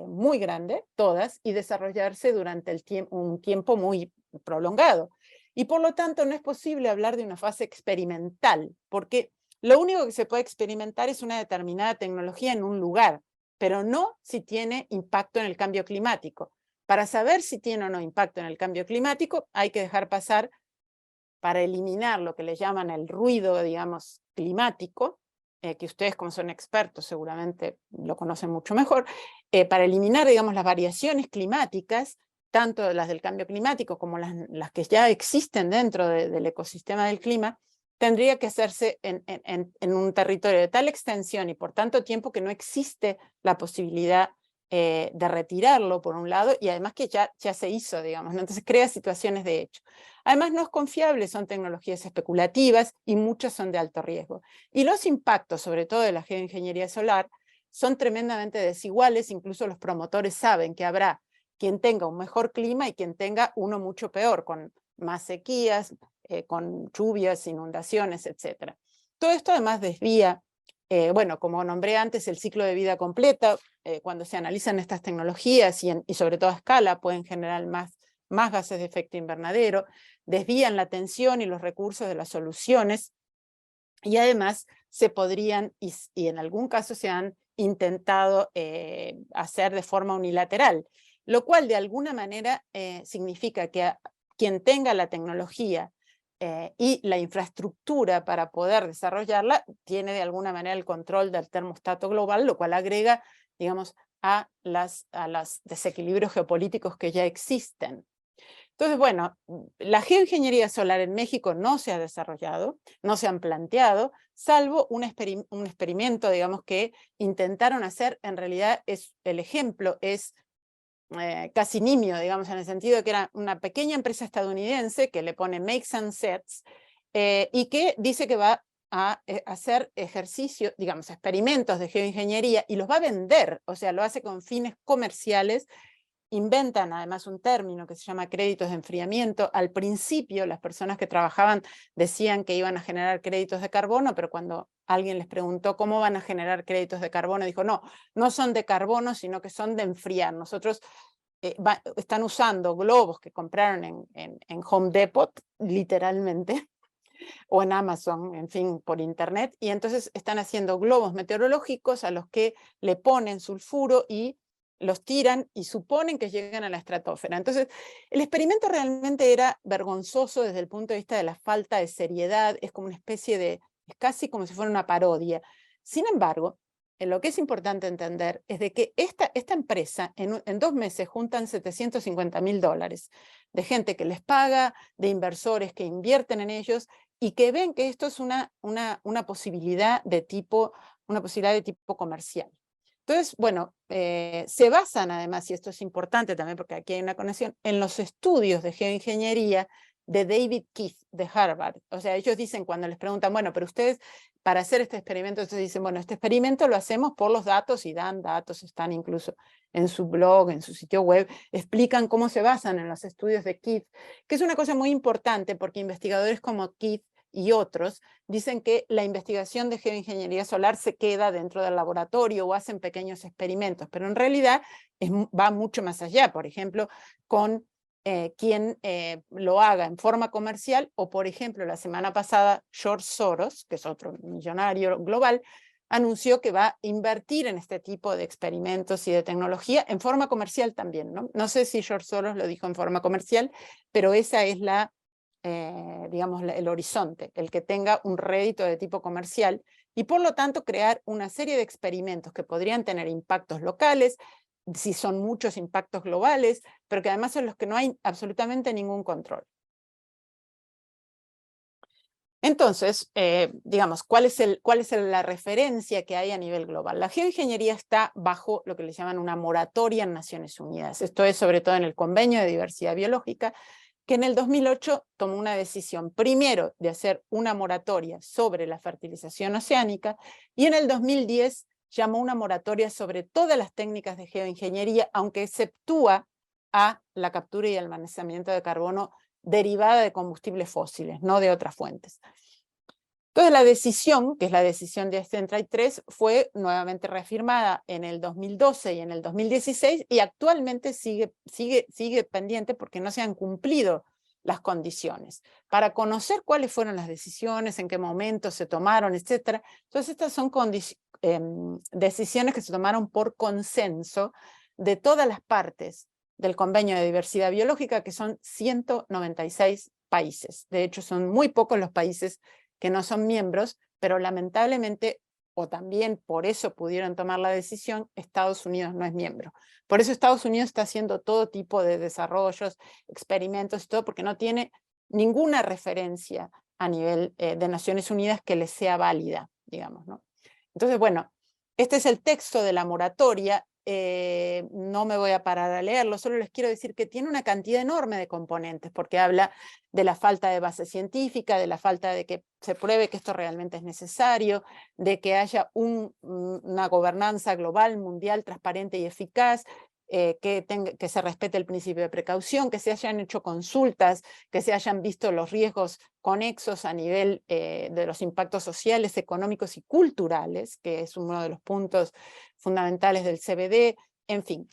muy grande, todas, y desarrollarse durante un tiempo muy prolongado. Y por lo tanto no es posible hablar de una fase experimental, porque lo único que se puede experimentar es una determinada tecnología en un lugar, pero no si tiene impacto en el cambio climático. Para saber si tiene o no impacto en el cambio climático, hay que dejar pasar, para eliminar lo que le llaman el ruido, digamos, climático, que ustedes como son expertos seguramente lo conocen mucho mejor, para eliminar, digamos, las variaciones climáticas, tanto las del cambio climático como las que ya existen dentro del ecosistema del clima, tendría que hacerse en un territorio de tal extensión y por tanto tiempo que no existe la posibilidad de retirarlo, por un lado, y además que ya se hizo, digamos, ¿no? Entonces crea situaciones de hecho. Además no es confiable, son tecnologías especulativas y muchas son de alto riesgo. Y los impactos, sobre todo de la geoingeniería solar, son tremendamente desiguales, incluso los promotores saben que habrá quien tenga un mejor clima y quien tenga uno mucho peor, con más sequías, con lluvias, inundaciones, etc. Todo esto además desvía, bueno, como nombré antes, el ciclo de vida completa. Cuando se analizan estas tecnologías y sobre todo a escala pueden generar más gases de efecto invernadero, desvían la atención y los recursos de las soluciones, y además se podrían, y en algún caso se han intentado hacer de forma unilateral, lo cual de alguna manera significa que quien tenga la tecnología y la infraestructura para poder desarrollarla, tiene de alguna manera el control del termostato global, lo cual agrega, digamos, a los desequilibrios geopolíticos que ya existen. Entonces, bueno, la geoingeniería solar en México no se ha desarrollado, no se han planteado, salvo un experimento, digamos, que intentaron hacer. En realidad el ejemplo es casi nimio, digamos, en el sentido de que era una pequeña empresa estadounidense que le pone Makes and Sets y que dice que va a hacer ejercicio, digamos, experimentos de geoingeniería y los va a vender, o sea, lo hace con fines comerciales. Inventan además un término que se llama créditos de enfriamiento. Al principio las personas que trabajaban decían que iban a generar créditos de carbono, pero cuando alguien les preguntó cómo van a generar créditos de carbono, dijo, no, no son de carbono, sino que son de enfriar. Nosotros están usando globos que compraron en Home Depot, literalmente, o en Amazon, en fin, por internet, y entonces están haciendo globos meteorológicos a los que le ponen sulfuro y los tiran y suponen que llegan a la estratosfera. Entonces, el experimento realmente era vergonzoso desde el punto de vista de la falta de seriedad, es como una especie de, es casi como si fuera una parodia. Sin embargo, lo que es importante entender es de que esta empresa en 2 meses juntan $750.000 de gente que les paga, de inversores que invierten en ellos y que ven que esto es una posibilidad de tipo comercial. Entonces, bueno, se basan además, y esto es importante también porque aquí hay una conexión, en los estudios de geoingeniería de David Keith de Harvard. O sea, ellos dicen cuando les preguntan, bueno, pero ustedes para hacer este experimento, entonces dicen, bueno, este experimento lo hacemos por los datos y dan datos, están incluso en su blog, en su sitio web, explican cómo se basan en los estudios de Keith, que es una cosa muy importante porque investigadores como Keith y otros dicen que la investigación de geoingeniería solar se queda dentro del laboratorio o hacen pequeños experimentos, pero en realidad va mucho más allá, por ejemplo, con quien lo haga en forma comercial, o por ejemplo, la semana pasada George Soros, que es otro millonario global, anunció que va a invertir en este tipo de experimentos y de tecnología en forma comercial también, ¿no? No sé si George Soros lo dijo en forma comercial, pero esa es digamos, el horizonte, el que tenga un rédito de tipo comercial y por lo tanto crear una serie de experimentos que podrían tener impactos locales, si son muchos impactos globales, pero que además son los que no hay absolutamente ningún control. Entonces, digamos, ¿cuál es la referencia que hay a nivel global? La geoingeniería está bajo lo que le llaman una moratoria en Naciones Unidas. Esto es sobre todo en el Convenio de Diversidad Biológica, que en el 2008 tomó una decisión, primero, de hacer una moratoria sobre la fertilización oceánica, y en el 2010 llamó una moratoria sobre todas las técnicas de geoingeniería, aunque exceptúa a la captura y almacenamiento de carbono derivada de combustibles fósiles, no de otras fuentes. Entonces la decisión, que es la decisión de Central 3, fue nuevamente reafirmada en el 2012 y en el 2016 y actualmente sigue pendiente porque no se han cumplido las condiciones. Para conocer cuáles fueron las decisiones, en qué momento se tomaron, etc. Entonces estas son decisiones que se tomaron por consenso de todas las partes del Convenio de Diversidad Biológica, que son 196 países. De hecho, son muy pocos los países que no son miembros, pero lamentablemente, o también por eso pudieron tomar la decisión, Estados Unidos no es miembro. Por eso Estados Unidos está haciendo todo tipo de desarrollos, experimentos y todo, porque no tiene ninguna referencia a nivel de Naciones Unidas que le sea válida, digamos, ¿no? Entonces, bueno, este es el texto de la moratoria. No me voy a parar a leerlo, solo les quiero decir que tiene una cantidad enorme de componentes, porque habla de la falta de base científica, de la falta de que se pruebe que esto realmente es necesario, de que haya una gobernanza global, mundial, transparente y eficaz, que se respete el principio de precaución, que se hayan hecho consultas, que se hayan visto los riesgos conexos a nivel de los impactos sociales, económicos y culturales, que es uno de los puntos fundamentales del CBD, en fin.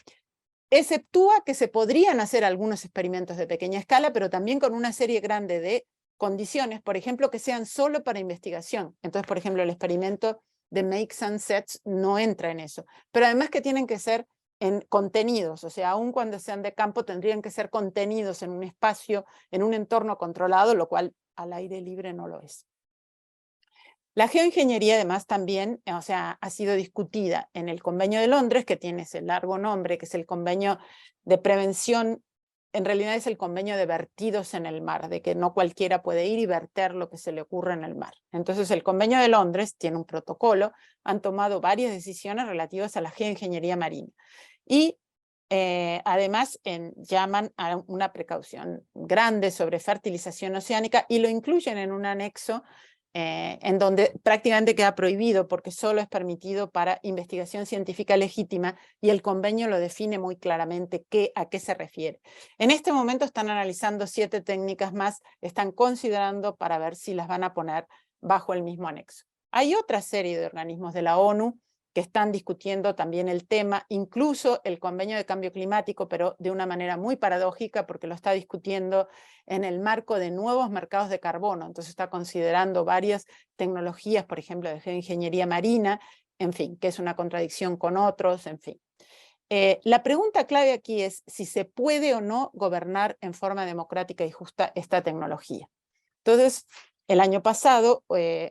Exceptúa que se podrían hacer algunos experimentos de pequeña escala, pero también con una serie grande de condiciones, por ejemplo, que sean solo para investigación. Entonces, por ejemplo, el experimento de Makes and Sets no entra en eso. Pero además que tienen que ser en contenidos, o sea, aun cuando sean de campo, tendrían que ser contenidos en un espacio, en un entorno controlado, lo cual al aire libre no lo es. La geoingeniería además también, o sea, ha sido discutida en el Convenio de Londres, que tiene ese largo nombre, que es el Convenio de Prevención, en realidad es el Convenio de Vertidos en el Mar, de que no cualquiera puede ir y verter lo que se le ocurre en el mar. Entonces el Convenio de Londres tiene un protocolo, han tomado varias decisiones relativas a la geoingeniería marina. Y Además, llaman a una precaución grande sobre fertilización oceánica y lo incluyen en un anexo en donde prácticamente queda prohibido porque solo es permitido para investigación científica legítima y el convenio lo define muy claramente a qué se refiere. En este momento están analizando 7 técnicas más, están considerando para ver si las van a poner bajo el mismo anexo. Hay otra serie de organismos de la ONU que están discutiendo también el tema, incluso el convenio de cambio climático, pero de una manera muy paradójica porque lo está discutiendo en el marco de nuevos mercados de carbono. Entonces está considerando varias tecnologías, por ejemplo, de geoingeniería marina, en fin, que es una contradicción con otros, en fin. La pregunta clave aquí es si se puede o no gobernar en forma democrática y justa esta tecnología. Entonces, el año pasado,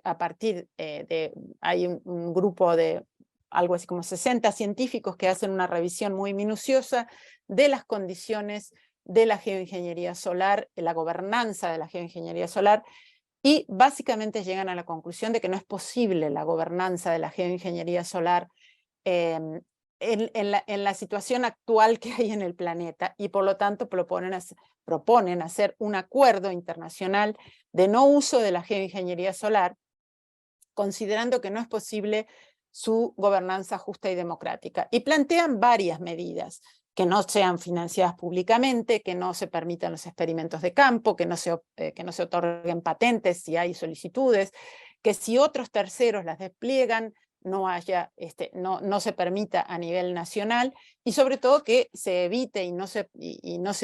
a partir hay un grupo de algo así como 60 científicos que hacen una revisión muy minuciosa de las condiciones de la geoingeniería solar, la gobernanza de la geoingeniería solar, y básicamente llegan a la conclusión de que no es posible la gobernanza de la geoingeniería solar en la situación actual que hay en el planeta, y por lo tanto proponen hacer un acuerdo internacional de no uso de la geoingeniería solar, considerando que no es posible su gobernanza justa y democrática. Y plantean varias medidas, que no sean financiadas públicamente, que no se permitan los experimentos de campo, que no se otorguen patentes si hay solicitudes, que si otros terceros las despliegan, no se permita a nivel nacional, y sobre todo que se evite y no se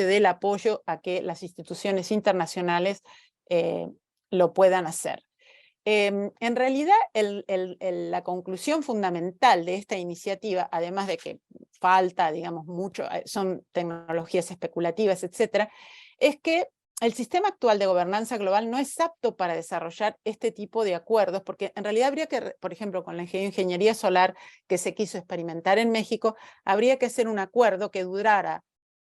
dé el apoyo a que las instituciones internacionales lo puedan hacer. En realidad, la conclusión fundamental de esta iniciativa, además de que falta, digamos, mucho, son tecnologías especulativas, etcétera, es que el sistema actual de gobernanza global no es apto para desarrollar este tipo de acuerdos, porque en realidad habría que, por ejemplo, con la geoingeniería solar que se quiso experimentar en México, habría que hacer un acuerdo que durara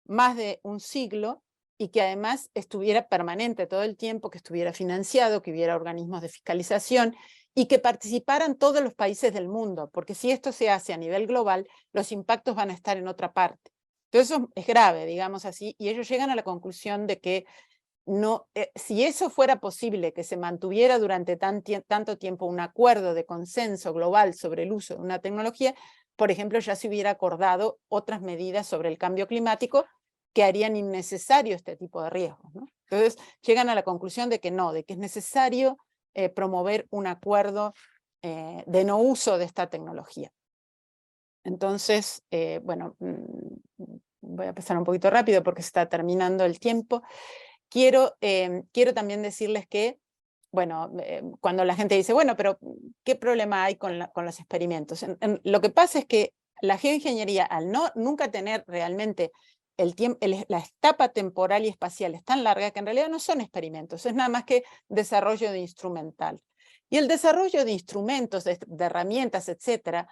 más de un siglo y que además estuviera permanente todo el tiempo, que estuviera financiado, que hubiera organismos de fiscalización y que participaran todos los países del mundo, porque si esto se hace a nivel global, los impactos van a estar en otra parte. Entonces eso es grave, digamos así, y ellos llegan a la conclusión de que si eso fuera posible, que se mantuviera durante tanto tiempo un acuerdo de consenso global sobre el uso de una tecnología, por ejemplo, ya se hubiera acordado otras medidas sobre el cambio climático que harían innecesario este tipo de riesgos, ¿no? Entonces llegan a la conclusión de que no, de que es necesario promover un acuerdo de no uso de esta tecnología. Entonces, bueno, voy a pasar un poquito rápido porque se está terminando el tiempo. Quiero también decirles que, bueno, cuando la gente dice, bueno, pero ¿qué problema hay con los experimentos? Lo que pasa es que la geoingeniería, al nunca tener realmente la etapa temporal y espacial es tan larga que en realidad no son experimentos, es nada más que desarrollo de instrumental. Y el desarrollo de instrumentos, de herramientas, etcétera,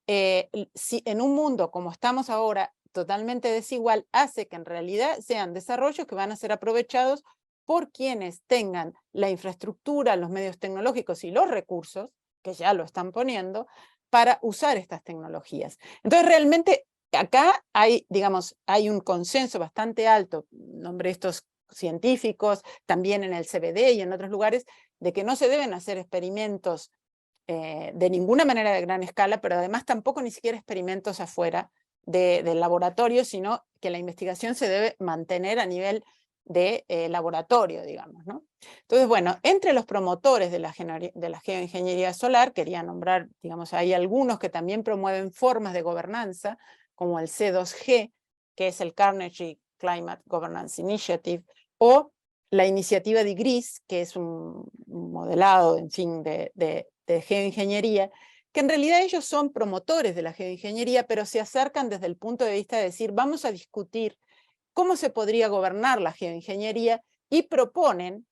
si en un mundo como estamos ahora, totalmente desigual, hace que en realidad sean desarrollos que van a ser aprovechados por quienes tengan la infraestructura, los medios tecnológicos y los recursos, que ya lo están poniendo, para usar estas tecnologías. Entonces realmente acá hay, digamos, hay un consenso bastante alto, nombré estos científicos, también en el CBD y en otros lugares, de que no se deben hacer experimentos de ninguna manera de gran escala, pero además tampoco ni siquiera experimentos afuera del laboratorio, sino que la investigación se debe mantener a nivel de laboratorio, digamos, ¿no? Entonces, bueno, entre los promotores de la geoingeniería solar, quería nombrar, digamos, hay algunos que también promueven formas de gobernanza, como el C2G, que es el Carnegie Climate Governance Initiative, o la iniciativa de GRIS, que es un modelado, en fin, de geoingeniería, que en realidad ellos son promotores de la geoingeniería, pero se acercan desde el punto de vista de decir, vamos a discutir cómo se podría gobernar la geoingeniería, y proponen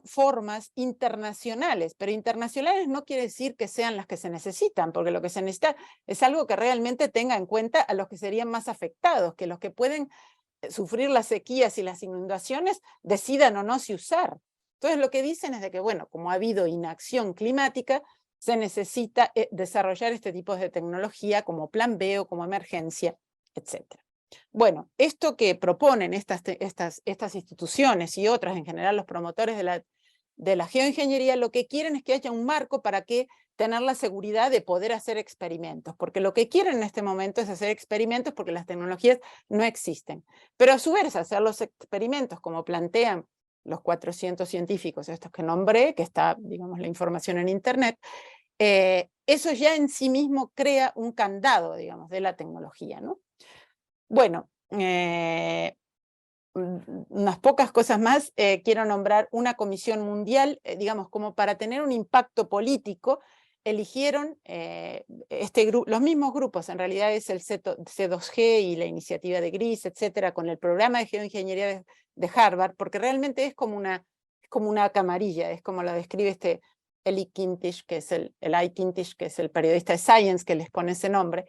formas internacionales, pero internacionales no quiere decir que sean las que se necesitan, porque lo que se necesita es algo que realmente tenga en cuenta a los que serían más afectados, que los que pueden sufrir las sequías y las inundaciones decidan o no si usar. Entonces lo que dicen es de que, bueno, como ha habido inacción climática, se necesita desarrollar este tipo de tecnología como plan B o como emergencia, etc. Bueno, esto que proponen estas instituciones y otras, en general los promotores de la geoingeniería, lo que quieren es que haya un marco para que tener la seguridad de poder hacer experimentos, porque lo que quieren en este momento es hacer experimentos porque las tecnologías no existen. Pero a su vez, hacer los experimentos como plantean los 400 científicos, estos que nombré, que está, digamos, la información en Internet, eso ya en sí mismo crea un candado, digamos, de la tecnología, ¿no? Bueno, unas pocas cosas más. Quiero nombrar una comisión mundial, digamos, como para tener un impacto político. Eligieron los mismos grupos, en realidad es el C2G y la iniciativa de GRIS, etcétera, con el programa de geoingeniería de Harvard, porque realmente es como una camarilla, es como lo describe Eli Kintich, que es Eli Kintich, que es el periodista de Science que les pone ese nombre.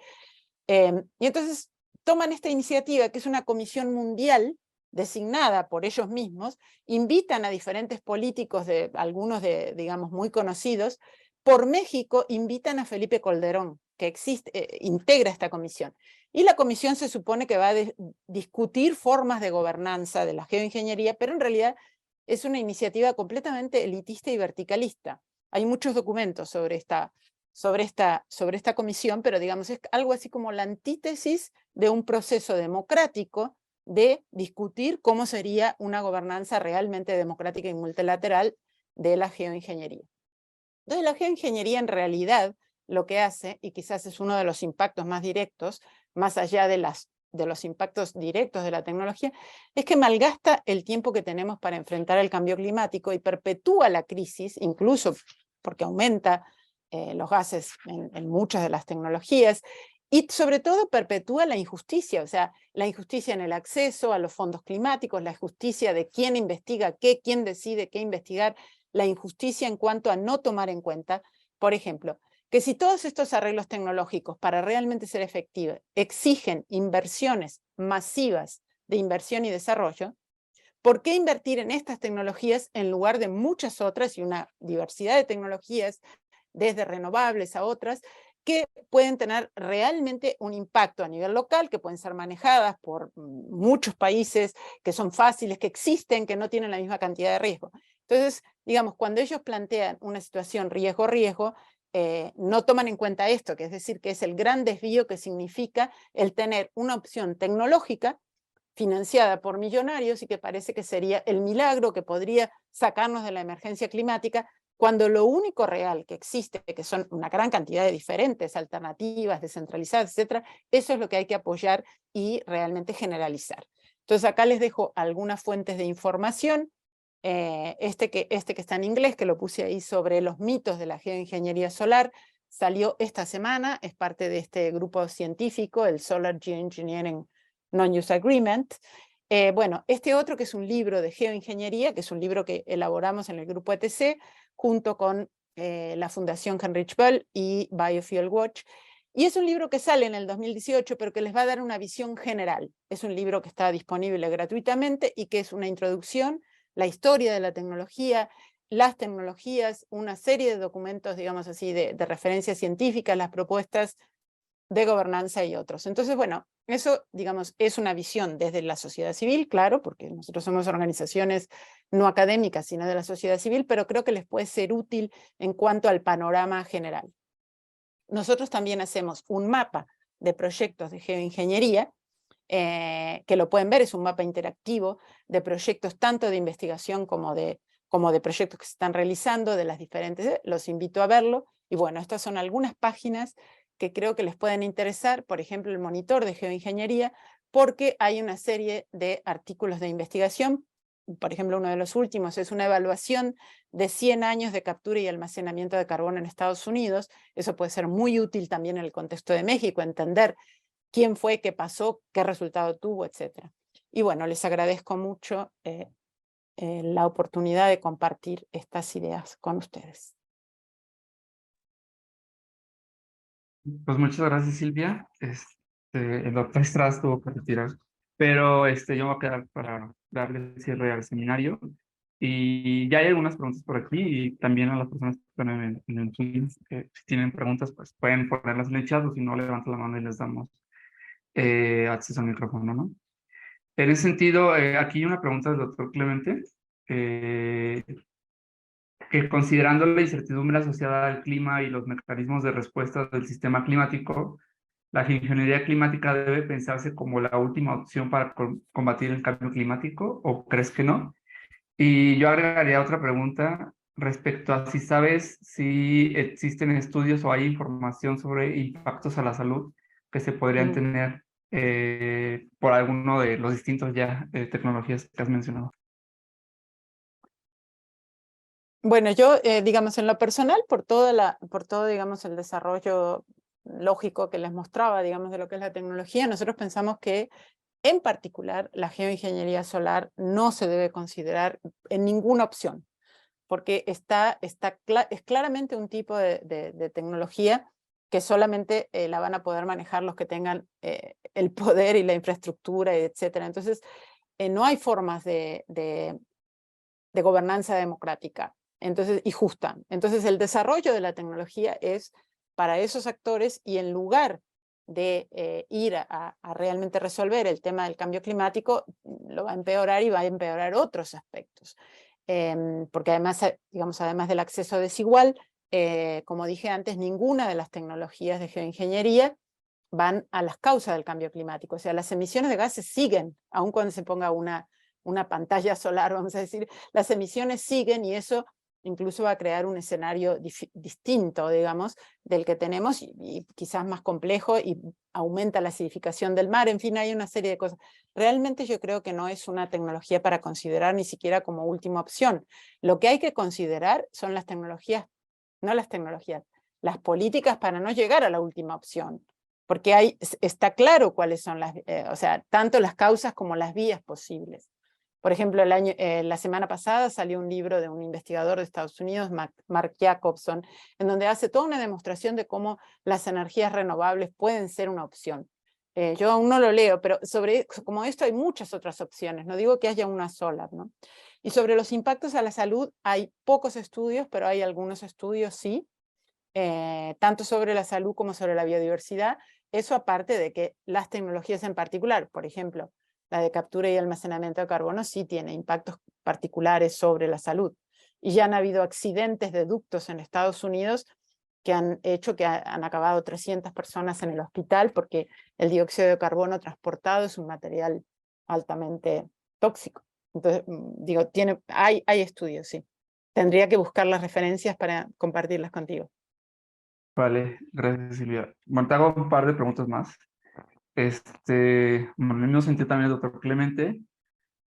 Y entonces toman esta iniciativa, que es una comisión mundial designada por ellos mismos, invitan a diferentes políticos, algunos digamos, muy conocidos. Por México invitan a Felipe Calderón, que integra esta comisión. Y la comisión se supone que va a discutir formas de gobernanza de la geoingeniería, pero en realidad es una iniciativa completamente elitista y verticalista. Hay muchos documentos sobre esta comisión, pero digamos es algo así como la antítesis de un proceso democrático de discutir cómo sería una gobernanza realmente democrática y multilateral de la geoingeniería. Entonces la geoingeniería en realidad lo que hace, y quizás es uno de los impactos más directos, más allá de los impactos directos de la tecnología, es que malgasta el tiempo que tenemos para enfrentar el cambio climático y perpetúa la crisis, incluso porque aumenta los gases en muchas de las tecnologías, y sobre todo perpetúa la injusticia, o sea, la injusticia en el acceso a los fondos climáticos, la injusticia de quién investiga qué, quién decide qué investigar, la injusticia en cuanto a no tomar en cuenta, por ejemplo, que si todos estos arreglos tecnológicos para realmente ser efectivos exigen inversiones masivas de inversión y desarrollo, ¿por qué invertir en estas tecnologías en lugar de muchas otras y una diversidad de tecnologías, desde renovables a otras, que pueden tener realmente un impacto a nivel local, que pueden ser manejadas por muchos países, que son fáciles, que existen, que no tienen la misma cantidad de riesgo? Entonces, digamos, cuando ellos plantean una situación riesgo-riesgo, no toman en cuenta esto, que es decir, que es el gran desvío que significa el tener una opción tecnológica financiada por millonarios y que parece que sería el milagro que podría sacarnos de la emergencia climática, cuando lo único real que existe, que son una gran cantidad de diferentes alternativas, descentralizadas, etcétera, eso es lo que hay que apoyar y realmente generalizar. Entonces acá les dejo algunas fuentes de información. Este que está en inglés, que lo puse ahí, sobre los mitos de la geoingeniería solar, salió esta semana, es parte de este grupo científico, el Solar Geoengineering Non-Use Agreement. Bueno, este otro, que es un libro de geoingeniería, que es un libro que elaboramos en el grupo ETC, junto con la Fundación Heinrich Böll y Biofuel Watch, y es un libro que sale en el 2018, pero que les va a dar una visión general. Es un libro que está disponible gratuitamente y que es una introducción, la historia de la tecnología, las tecnologías, una serie de documentos, digamos así, de referencias científicas, las propuestas de gobernanza y otros. Entonces, bueno, eso, digamos, es una visión desde la sociedad civil, claro, porque nosotros somos organizaciones no académicas, sino de la sociedad civil, pero creo que les puede ser útil en cuanto al panorama general. Nosotros también hacemos un mapa de proyectos de geoingeniería, que lo pueden ver, es un mapa interactivo de proyectos tanto de investigación como de proyectos que se están realizando, de las diferentes, los invito a verlo. Y bueno, estas son algunas páginas que creo que les pueden interesar, por ejemplo, el monitor de geoingeniería, porque hay una serie de artículos de investigación. Por ejemplo, uno de los últimos es una evaluación de 100 años de captura y almacenamiento de carbono en Estados Unidos. Eso puede ser muy útil también en el contexto de México, entender quién fue, qué pasó, qué resultado tuvo, etc. Y bueno, les agradezco mucho la oportunidad de compartir estas ideas con ustedes. Pues muchas gracias, Silvia. El doctor Estrada tuvo que retirar, pero yo me voy a quedar para darle cierre al seminario. Y ya hay algunas preguntas por aquí y también a las personas ponen en el Zoom. Si tienen preguntas, pues pueden ponerlas en el chat o si no, levantan la mano y les damos acceso al micrófono, ¿no? En ese sentido, aquí hay una pregunta del doctor Clemente, que considerando la incertidumbre asociada al clima y los mecanismos de respuesta del sistema climático, ¿la geoingeniería climática debe pensarse como la última opción para combatir el cambio climático o crees que no? Y yo agregaría otra pregunta respecto a si sabes si existen estudios o hay información sobre impactos a la salud que se podrían tener por alguno de los distintos ya tecnologías que has mencionado. Bueno, yo, digamos, en lo personal, por todo, digamos, el desarrollo lógico que les mostraba, digamos, de lo que es la tecnología, nosotros pensamos que, en particular, la geoingeniería solar no se debe considerar en ninguna opción, porque es claramente un tipo de tecnología que solamente la van a poder manejar los que tengan el poder y la infraestructura, etcétera. Entonces, no hay formas de gobernanza democrática y justa. Entonces, el desarrollo de la tecnología es para esos actores y en lugar de ir a realmente resolver el tema del cambio climático, lo va a empeorar y va a empeorar otros aspectos. Porque además, digamos, además del acceso desigual, como dije antes, ninguna de las tecnologías de geoingeniería van a las causas del cambio climático. O sea, las emisiones de gases siguen, aun cuando se ponga una pantalla solar, vamos a decir, las emisiones siguen y eso incluso va a crear un escenario distinto, digamos, del que tenemos y quizás más complejo y aumenta la acidificación del mar, en fin, hay una serie de cosas. Realmente yo creo que no es una tecnología para considerar ni siquiera como última opción. Lo que hay que considerar son las tecnologías, no las tecnologías, las políticas para no llegar a la última opción. Porque está claro cuáles son o sea, tanto las causas como las vías posibles. Por ejemplo, la semana pasada salió un libro de un investigador de Estados Unidos, Mark Jacobson, en donde hace toda una demostración de cómo las energías renovables pueden ser una opción. Yo aún no lo leo, pero como esto hay muchas otras opciones, no digo que haya una sola, ¿no? Y sobre los impactos a la salud hay pocos estudios, pero hay algunos estudios sí, tanto sobre la salud como sobre la biodiversidad. Eso aparte de que las tecnologías en particular, por ejemplo, la de captura y almacenamiento de carbono sí tiene impactos particulares sobre la salud. Y ya han habido accidentes de ductos en Estados Unidos que han hecho que han acabado 300 personas en el hospital porque el dióxido de carbono transportado es un material altamente tóxico. Entonces, digo, hay estudios, sí. Tendría que buscar las referencias para compartirlas contigo. Vale, gracias Silvia. Bueno, te hago un par de preguntas más. Bueno, en el mismo sentido también el doctor Clemente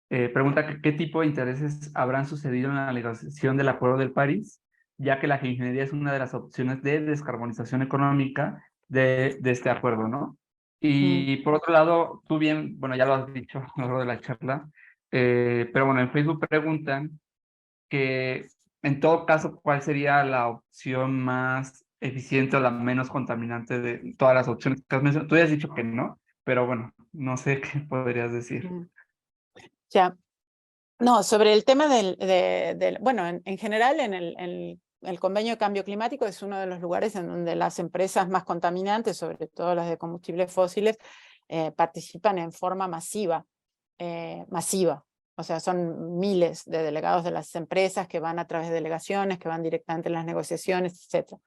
pregunta que qué tipo de intereses habrán sucedido en la negociación del Acuerdo de París, ya que la geoingeniería es una de las opciones de descarbonización económica de este acuerdo, ¿no? Y por otro lado, tú bien, bueno, ya lo has dicho a lo largo de la charla, pero bueno, en Facebook preguntan que en todo caso, ¿cuál sería la opción más eficiente o la menos contaminante de todas las opciones que has mencionado? Tú ya has dicho que no, pero bueno, no sé qué podrías decir. Ya. No, sobre el tema bueno, en general en el convenio de cambio climático es uno de los lugares en donde las empresas más contaminantes, sobre todo las de combustibles fósiles, participan en forma masiva. O sea, son miles de delegados de las empresas que van a través de delegaciones, que van directamente en las negociaciones, etc.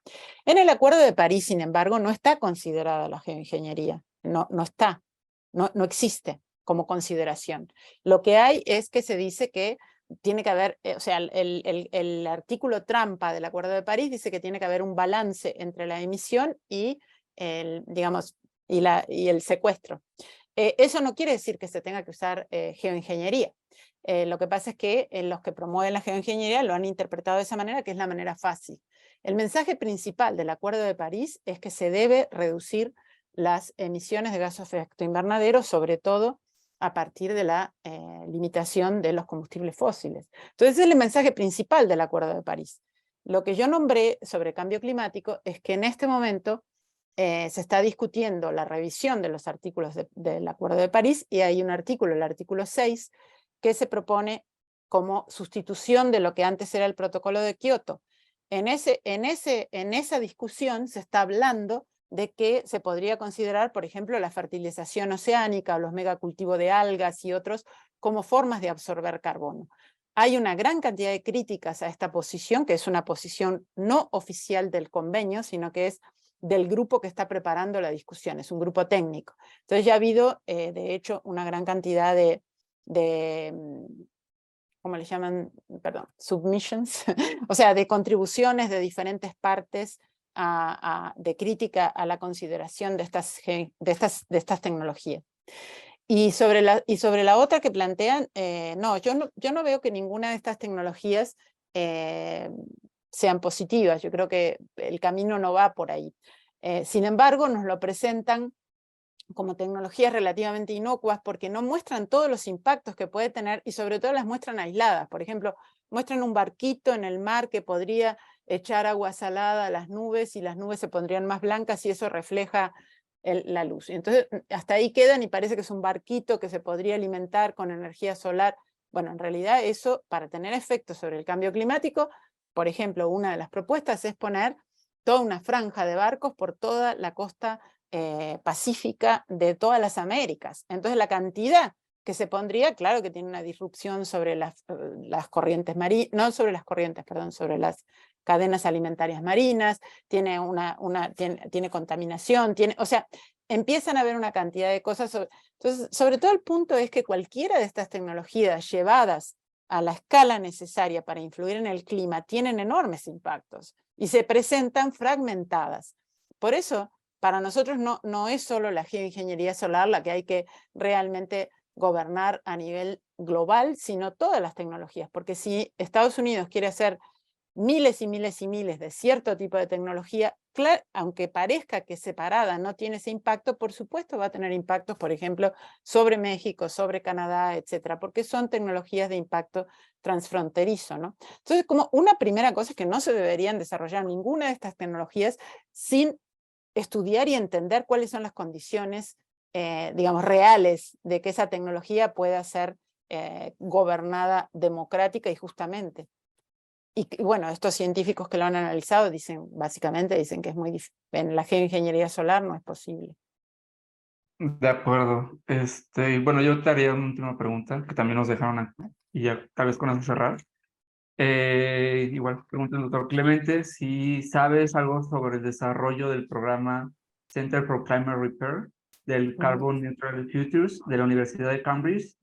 En el Acuerdo de París, sin embargo, no está considerada la geoingeniería. No está, no existe como consideración. Lo que hay es que se dice que tiene que haber, o sea, el artículo trampa del Acuerdo de París dice que tiene que haber un balance entre la emisión y digamos, y el secuestro. Eso no quiere decir que se tenga que usar geoingeniería. Lo que pasa es que los que promueven la geoingeniería lo han interpretado de esa manera, que es la manera fácil. El mensaje principal del Acuerdo de París es que se debe reducir las emisiones de gases de efecto invernadero, sobre todo a partir de la limitación de los combustibles fósiles. Entonces, ese es el mensaje principal del Acuerdo de París. Lo que yo nombré sobre cambio climático es que en este momento se está discutiendo la revisión de los artículos del Acuerdo de París y hay un artículo, el artículo 6, que se propone como sustitución de lo que antes era el protocolo de Kioto. en esa discusión se está hablando de que se podría considerar, por ejemplo, la fertilización oceánica o los megacultivos de algas y otros como formas de absorber carbono. Hay una gran cantidad de críticas a esta posición, que es una posición no oficial del convenio, sino que es del grupo que está preparando la discusión, es un grupo técnico. Entonces ya ha habido, de hecho, una gran cantidad de ¿cómo le llaman? Perdón, submissions, o sea, de contribuciones de diferentes partes de crítica a la consideración de estas tecnologías. Y sobre la otra que plantean, no, yo no veo que ninguna de estas tecnologías sean positivas. Yo creo que el camino no va por ahí. Sin embargo, nos lo presentan como tecnologías relativamente inocuas porque no muestran todos los impactos que puede tener y sobre todo las muestran aisladas. Por ejemplo, muestran un barquito en el mar que podría echar agua salada a las nubes y las nubes se pondrían más blancas y eso refleja la luz. Entonces, hasta ahí quedan y parece que es un barquito que se podría alimentar con energía solar. Bueno, en realidad eso, para tener efectos sobre el cambio climático, por ejemplo, una de las propuestas es poner toda una franja de barcos por toda la costa pacífica de todas las Américas. Entonces la cantidad que se pondría, claro que tiene una disrupción sobre las corrientes marinas, no sobre las corrientes, perdón, sobre las cadenas alimentarias marinas, tiene tiene contaminación, o sea, empiezan a haber una cantidad de cosas. Entonces, sobre todo el punto es que cualquiera de estas tecnologías llevadas a la escala necesaria para influir en el clima tienen enormes impactos y se presentan fragmentadas. Por eso, para nosotros no es solo la geoingeniería solar la que hay que realmente gobernar a nivel global, sino todas las tecnologías, porque si Estados Unidos quiere hacer miles y miles y miles de cierto tipo de tecnología, claro, aunque parezca que separada no tiene ese impacto, por supuesto va a tener impactos, por ejemplo, sobre México, sobre Canadá, etcétera, porque son tecnologías de impacto transfronterizo, ¿no? Entonces, como una primera cosa es que no se deberían desarrollar ninguna de estas tecnologías sin estudiar y entender cuáles son las condiciones, digamos, reales de que esa tecnología pueda ser gobernada democrática y justamente. Y bueno, estos científicos que lo han analizado básicamente dicen que es muy difícil. En la geoingeniería solar no es posible. De acuerdo. Bueno, yo te haría una última pregunta que también nos dejaron acá y ya tal vez con eso cerrar. Igual pregunta al doctor Clemente si sabes algo sobre el desarrollo del programa Center for Climate Repair del Carbon Neutral Futures de la Universidad de Cambridge,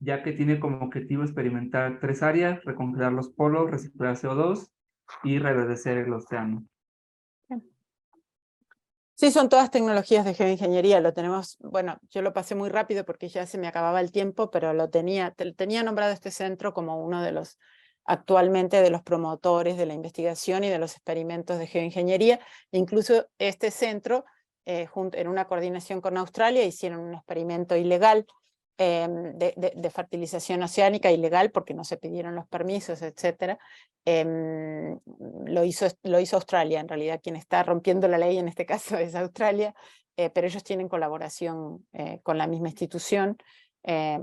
ya que tiene como objetivo experimentar 3 áreas: recongelar los polos, reciclar CO2 y reverdecer el océano. Sí, son todas tecnologías de geoingeniería, lo tenemos, bueno, yo lo pasé muy rápido porque ya se me acababa el tiempo, pero tenía nombrado este centro como uno de los, actualmente, de los promotores de la investigación y de los experimentos de geoingeniería. Incluso este centro, en una coordinación con Australia, hicieron un experimento ilegal de fertilización oceánica, ilegal porque no se pidieron los permisos, etcétera. Lo hizo Australia, en realidad quien está rompiendo la ley en este caso es Australia, pero ellos tienen colaboración con la misma institución.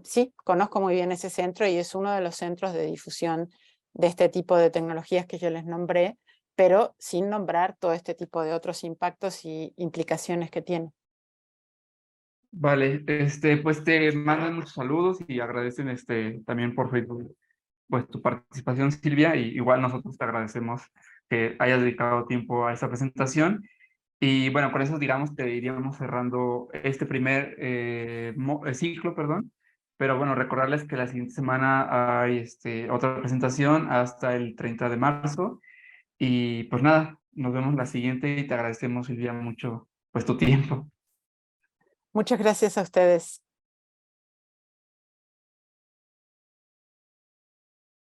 Sí, conozco muy bien ese centro y es uno de los centros de difusión de este tipo de tecnologías que yo les nombré, pero sin nombrar todo este tipo de otros impactos y implicaciones que tiene. Vale, pues te mandan muchos saludos y agradecen también por Facebook pues tu participación, Silvia, y igual nosotros te agradecemos que hayas dedicado tiempo a esta presentación. Y bueno, con eso, digamos, te iríamos cerrando este primer ciclo, perdón. Pero bueno, recordarles que la siguiente semana hay otra presentación hasta el 30 de marzo. Y pues nada, nos vemos la siguiente y te agradecemos, Silvia, mucho pues tu tiempo. Muchas gracias a ustedes.